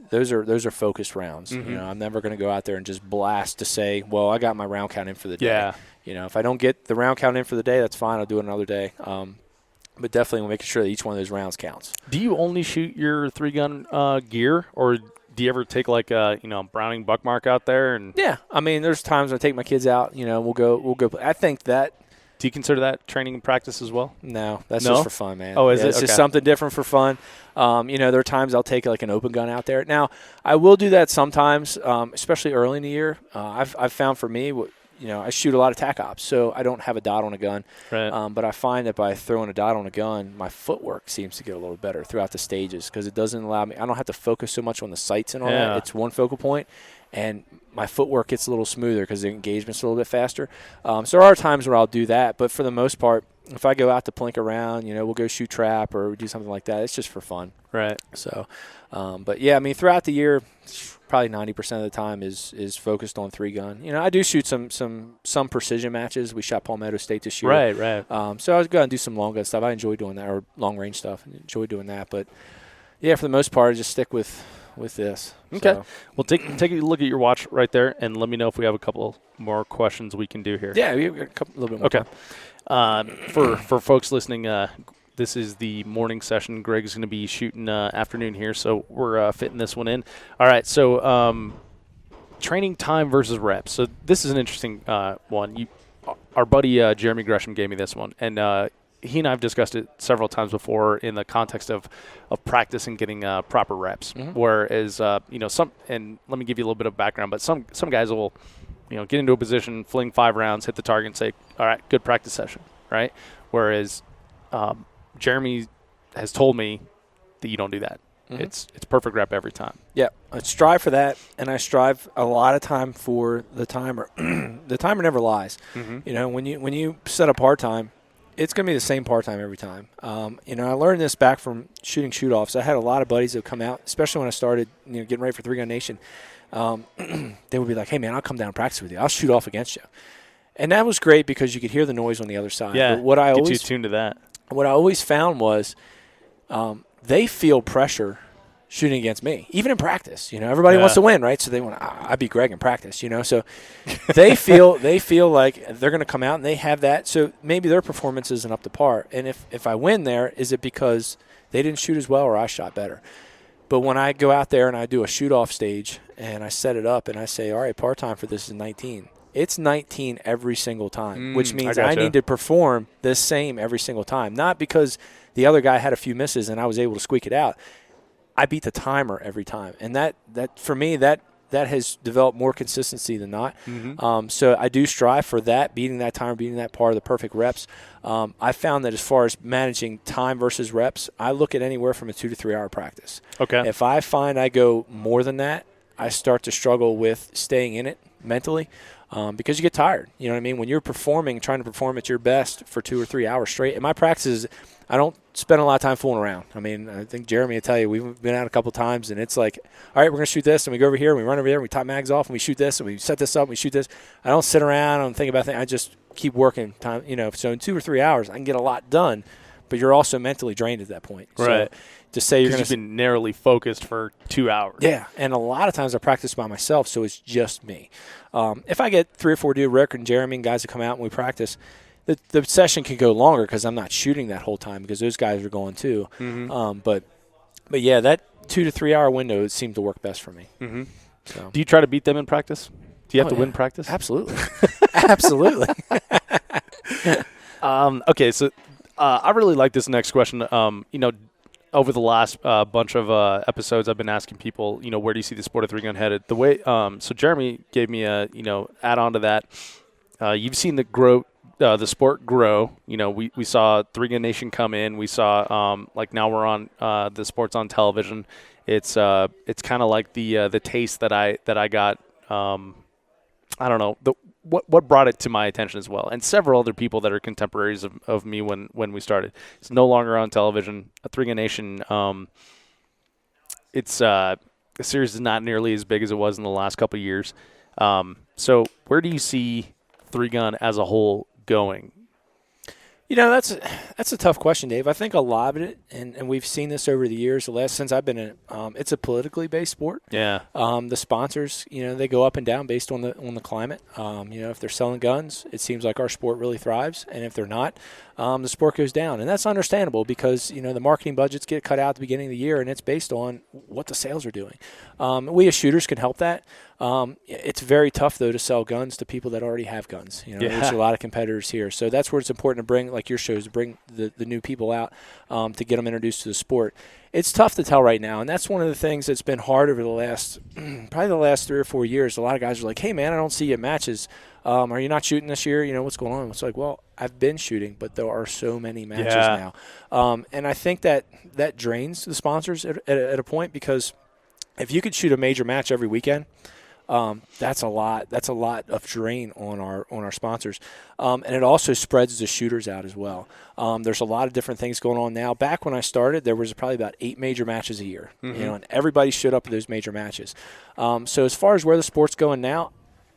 D: Those are focused rounds. I'm never going to go out there and just blast to say, well, I got my round count in for the day.
B: Yeah.
D: If I don't get the round count in for the day, that's fine. I'll do it another day. But definitely making sure that each one of those rounds counts.
B: Do you only shoot your 3-gun gear, or do you ever take like a Browning Buckmark out there? And
D: yeah, I mean, there's times when I take my kids out. We'll go. I think that.
B: Do you consider that training and practice as well?
D: No, that's just for fun, man.
B: Oh, is it?
D: It's just something different for fun. There are times I'll take like an open gun out there. Now, I will do that sometimes, especially early in the year. I've found for me, I shoot a lot of tac ops, so I don't have a dot on a gun.
B: Right.
D: But I find that by throwing a dot on a gun, my footwork seems to get a little better throughout the stages because it doesn't allow me – I don't have to focus so much on the sights and all that. It's one focal point, and my footwork gets a little smoother because the engagement's a little bit faster. So there are times where I'll do that, but for the most part, if I go out to plink around, we'll go shoot trap or do something like that. It's just for fun.
B: Right.
D: So, but yeah, I mean, throughout the year, probably 90% of the time is focused on 3-gun. I do shoot some precision matches. We shot Palmetto State this year.
B: Right.
D: So I was going to do some long gun stuff. I enjoy doing that, or long range stuff. I enjoy doing that. But yeah, for the most part, I just stick with this.
B: Okay.
D: So.
B: Well, take a look at your watch right there, and let me know if we have a couple more questions we can do here.
D: Yeah, we have a little bit more.
B: Okay.
D: Time.
B: For folks listening, this is the morning session. Greg's going to be shooting afternoon here, so we're fitting this one in. All right, so training time versus reps. So this is an interesting one. Our buddy Jeremy Gresham gave me this one, and he and I have discussed it several times before in the context of practice and getting proper reps. Whereas, and let me give you a little bit of background, but some guys will, get into a position, fling 5 rounds, hit the target, and say, all right, good practice session, right? Whereas Jeremy has told me that you don't do that. It's perfect rep every time.
D: Yeah, I strive for that, and I strive a lot of time for the timer. The timer never lies. When you set a part time, it's going to be the same part time every time. I learned this back from shooting shoot-offs. I had a lot of buddies that would come out, especially when I started getting ready for 3-Gun Nation. They would be like, hey, man, I'll come down and practice with you. I'll shoot off against you. And that was great because you could hear the noise on the other side.
B: Yeah,
D: but what I always
B: tuned to that.
D: What I always found was they feel pressure shooting against me, even in practice. Everybody wants to win, right? So they want I beat Greg in practice, So they feel like they're going to come out and they have that. So maybe their performance isn't up to par. And if I win there, is it because they didn't shoot as well or I shot better? But when I go out there and I do a shoot-off stage and I set it up and I say, all right, part time for this is 19. It's 19 every single time, which means I need to perform the same every single time. Not because the other guy had a few misses and I was able to squeak it out. I beat the timer every time. And that for me, that has developed more consistency than not. So I do strive for that, beating that timer, beating that par of the perfect reps. I found that as far as managing time versus reps, I look at anywhere from a 2 to 3 hour practice.
B: Okay.
D: If I find I go more than that, I start to struggle with staying in it mentally. Because you get tired. You know what I mean? When you're trying to perform at your best for 2 or 3 hours straight. And my practices, I don't spend a lot of time fooling around. I mean, I think Jeremy will tell you, we've been out a couple times, and it's like, all right, we're going to shoot this, and we go over here, and we run over there, and we top mags off, and we shoot this, and we set this up, and we shoot this. I don't sit around, I don't think about things. I just keep working time. So in 2 or 3 hours, I can get a lot done, but you're also mentally drained at that point.
B: Right.
D: So to say you're going to
B: been narrowly focused for 2 hours.
D: Yeah, and a lot of times I practice by myself, so it's just me. If I get 3 or 4 dude, Rick and Jeremy and guys that come out and we practice, the session can go longer because I'm not shooting that whole time because those guys are going too. But yeah, that 2 to 3 hour window seemed to work best for me. So.
B: Do you try to beat them in practice? Do you have to win practice?
D: Absolutely. Absolutely.
B: Okay, so I really like this next question. Over the last bunch of episodes, I've been asking people, where do you see the sport of 3-gun headed? The way, so Jeremy gave me a, add on to that. You've seen the sport grow. We saw 3-Gun Nation come in. We saw now we're on the sports on television. It's kind of like the taste that I got I don't know, what brought it to my attention as well, and several other people that are contemporaries of me when we started. It's no longer on television. A Three Gun Nation, the series is not nearly as big as it was in the last couple of years. So where do you see Three Gun as a whole going?
D: That's a tough question, Dave. I think a lot of it, and we've seen this over the years, since I've been in it, it's a politically based sport.
B: Yeah.
D: The sponsors, they go up and down based on the climate. If they're selling guns, it seems like our sport really thrives, and if they're not, the sport goes down, and that's understandable because the marketing budgets get cut out at the beginning of the year, and it's based on what the sales are doing. We as shooters can help that. It's very tough though to sell guns to people that already have guns. There's a lot of competitors here, so that's where it's important to bring, like your shows, to bring the new people out to get them introduced to the sport. It's tough to tell right now, and that's one of the things that's been hard over the last probably the last 3 or 4 years. A lot of guys are like, "Hey man, I don't see you at matches. Are you not shooting this year? What's going on?" It's like, well, I've been shooting, but there are so many matches now, and I think that drains the sponsors at a point, because if you could shoot a major match every weekend, that's a lot. That's a lot of drain on our sponsors, and it also spreads the shooters out as well. There's a lot of different things going on now. Back when I started, there was probably about 8 major matches a year, and everybody showed up at those major matches. So as far as where the sport's going now,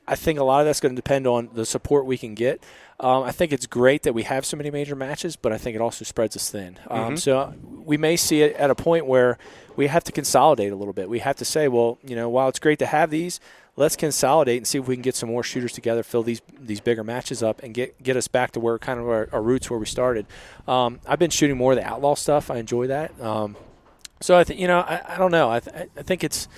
D: I think a lot of that's going to depend on the support we can get. I think it's great that we have so many major matches, but I think it also spreads us thin. So we may see it at a point where we have to consolidate a little bit. We have to say, well, while it's great to have these, let's consolidate and see if we can get some more shooters together, fill these bigger matches up, and get us back to where kind of our roots where we started. I've been shooting more of the outlaw stuff. I enjoy that. So I think I don't know. I think it's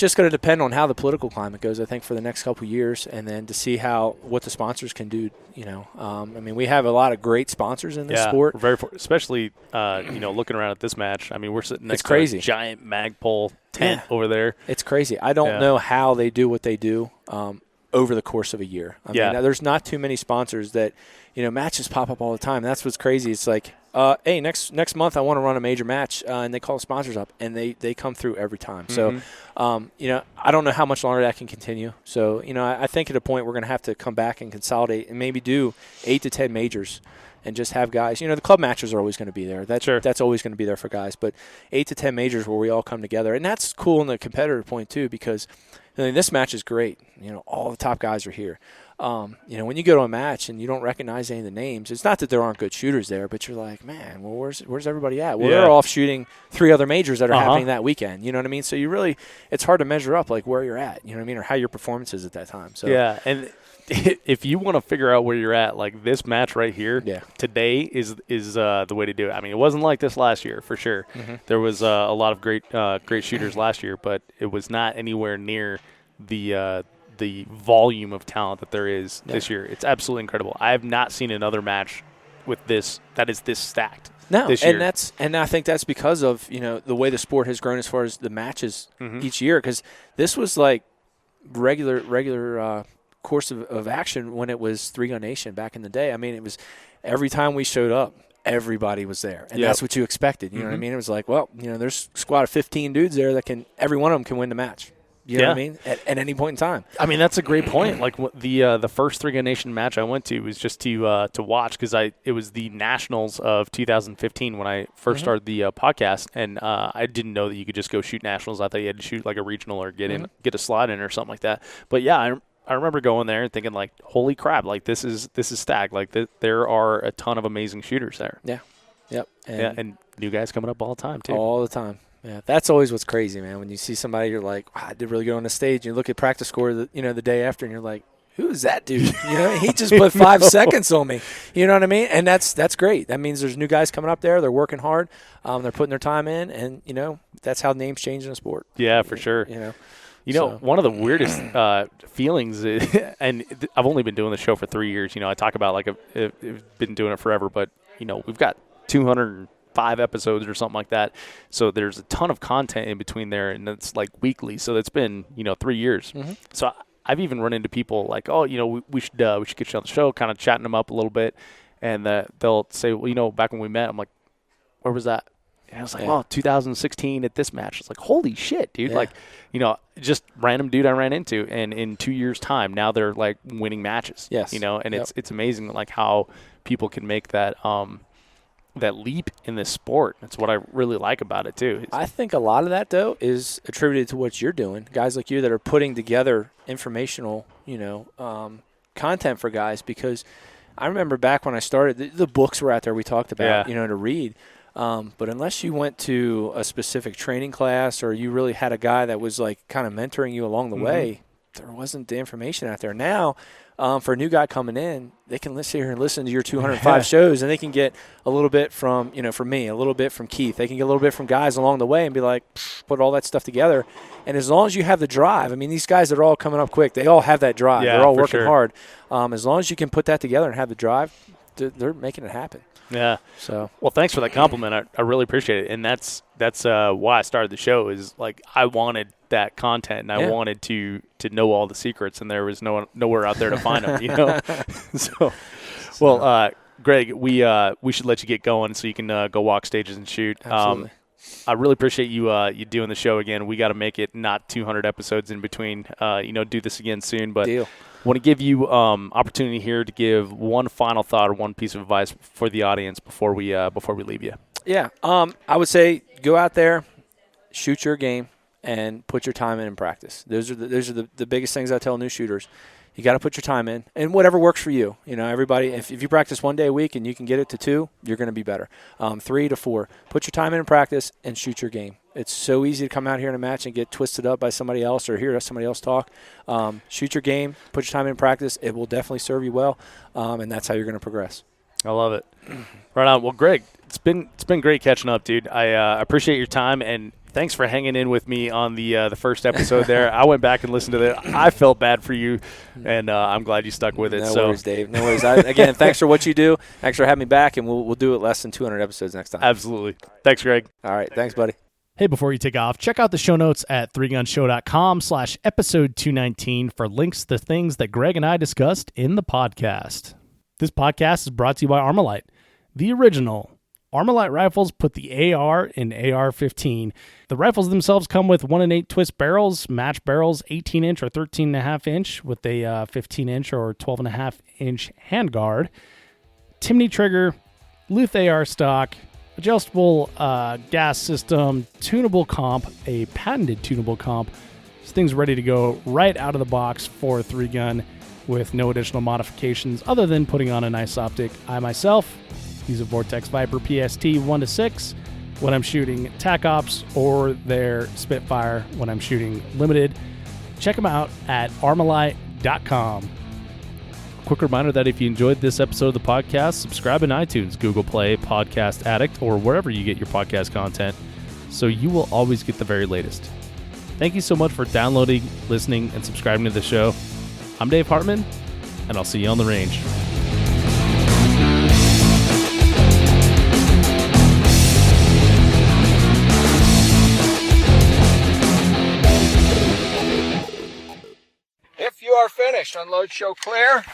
D: just going to depend on how the political climate goes, I think, for the next couple of years, and then to see what the sponsors can do. We have a lot of great sponsors in this sport.
B: We're especially looking around at this match. I mean, we're sitting next to a giant Magpul tent over there.
D: It's crazy. I don't know how they do what they do over the course of a year. I mean, there's not too many sponsors that, matches pop up all the time. That's what's crazy. It's like, hey, next month I want to run a major match, and they call sponsors up, and they come through every time. So, I don't know how much longer that can continue. So, I think at a point we're going to have to come back and consolidate and maybe do 8 to 10 majors and just have guys. The club matches are always going to be there. That's always going to be there for guys. But 8 to 10 majors where we all come together. And that's cool in the competitive point, too, because this match is great. All the top guys are here. When you go to a match and you don't recognize any of the names, it's not that there aren't good shooters there, but you're like, man, well, where's everybody at? Well, they're off shooting 3 other majors that are happening that weekend. You know what I mean? So it's hard to measure up like where you're at, or how your performance is at that time. So
B: and if you want to figure out where you're at, like this match right here today is the way to do it. I mean, it wasn't like this last year for sure. There was a lot of great shooters last year, but it was not anywhere near the volume of talent that there is this year. It's absolutely incredible. I have not seen another match with this that is this stacked.
D: No,
B: this year.
D: and I think that's because of the way the sport has grown as far as the matches each year. Because this was like regular course of action when it was Three Gun Nation back in the day. I mean, it was every time we showed up, everybody was there, and that's what you expected. You know what I mean? It was like, well, there's a squad of 15 dudes there that every one of them can win the match. You know what I mean? At any point in time.
B: I mean, that's a great point. Like the first Three Gun Nation match I went to was just to watch because it was the Nationals of 2015 when I first started the podcast, and I didn't know that you could just go shoot Nationals. I thought you had to shoot like a regional or get a slot in or something like that. But yeah, I remember going there and thinking like, holy crap! Like this is stacked. Like there are a ton of amazing shooters there.
D: Yeah. Yep.
B: And new guys coming up all the time too.
D: All the time. Yeah, that's always what's crazy, man. When you see somebody, you're like, wow, I did really good on the stage. And you look at practice score, the day after, and you're like, who is that dude? He just put 5 seconds on me. You know what I mean? And that's great. That means there's new guys coming up there. They're working hard. They're putting their time in, and that's how names change in a sport.
B: Yeah, for sure. One of the weirdest feelings, and I've only been doing the show for 3 years. I talk about like I've been doing it forever, but we've got 205 episodes or something like that. So there's a ton of content in between there, and it's like weekly. So that's been 3 years. So I've even run into people like, oh, we should get you on the show, kind of chatting them up a little bit, and they'll say, well, back when we met, I'm like, where was that?
E: And I was like, well, 2016 at this match. It's like, holy shit, dude. Like, just random dude I ran into. And in 2 years' time, now they're, like, winning matches.
D: Yes.
E: And it's amazing, like, how people can make that that leap in this sport. That's what I really like about it, too.
D: I think a lot of that, though, is attributed to what you're doing. Guys like you that are putting together informational, content for guys, because I remember back when I started, the books were out there we talked about, to read. But unless you went to a specific training class or you really had a guy that was like kind of mentoring you along the way, there wasn't the information out there. Now, for a new guy coming in, they can sit here and listen to your 205 shows, and they can get a little bit from, from me, a little bit from Keith. They can get a little bit from guys along the way and be like, put all that stuff together. And as long as you have the drive, I mean, these guys that are all coming up quick, they all have that drive.
E: Yeah,
D: they're all working
E: sure.
D: hard. As long as you can put that together and have the drive, they're making it happen.
E: Yeah.
D: So,
E: well, thanks for that compliment. I really appreciate it. And that's why I started the show, is like I wanted that content, and I wanted to know all the secrets, and there was nowhere out there to find them, So, well, Greg, we should let you get going so you can go walk stages and shoot.
D: Absolutely.
E: I really appreciate you doing the show again. We got to make it not 200 episodes in between. Do this again soon, but
D: Deal.
E: Want to give you opportunity here to give one final thought or one piece of advice for the audience before we leave you.
D: Yeah, I would say go out there, shoot your game, and put your time in practice. Those are the biggest things I tell new shooters. You got to put your time in, and whatever works for you. Everybody, if you practice 1 day a week and you can get it to 2, you're going to be better. 3 to 4. Put your time in practice and shoot your game. It's so easy to come out here in a match and get twisted up by somebody else or hear somebody else talk. Shoot your game. Put your time in practice. It will definitely serve you well, and that's how you're going to progress.
E: I love it. Right on. Well, Greg, it's been great catching up, dude. I appreciate your time, and thanks for hanging in with me on the first episode there. I went back and listened to that. I felt bad for you, and I'm glad you stuck with it.
D: No worries, Dave. No worries. Again, thanks for what you do. Thanks for having me back, and we'll do it less than 200 episodes next time.
E: Absolutely. Thanks, Greg.
D: All right. Thanks, buddy.
B: Hey, before you take off, check out the show notes at 3gunshow.com/episode 219 for links to things that Greg and I discussed in the podcast. This podcast is brought to you by Armalite, the original. Armalite rifles put the AR in AR-15. The rifles themselves come with 1-in-8 twist barrels, match barrels, 18-inch or 13.5-inch with a 15-inch or 12.5-inch handguard, Timney trigger, Luth AR stock, adjustable gas system, tunable comp, a patented tunable comp. This thing's ready to go right out of the box for a 3-gun with no additional modifications other than putting on a nice optic. I myself use a Vortex Viper PST 1-6 when I'm shooting TAC Ops or their Spitfire when I'm shooting limited. Check them out at armalite.com. Quick reminder that if you enjoyed this episode of the podcast, subscribe in iTunes, Google Play, Podcast Addict, or wherever you get your podcast content, so you will always get the very latest. Thank you so much for downloading, listening, and subscribing to the show. I'm Dave Hartman, and I'll see you on the range.
A: If you are finished, unload, show clear.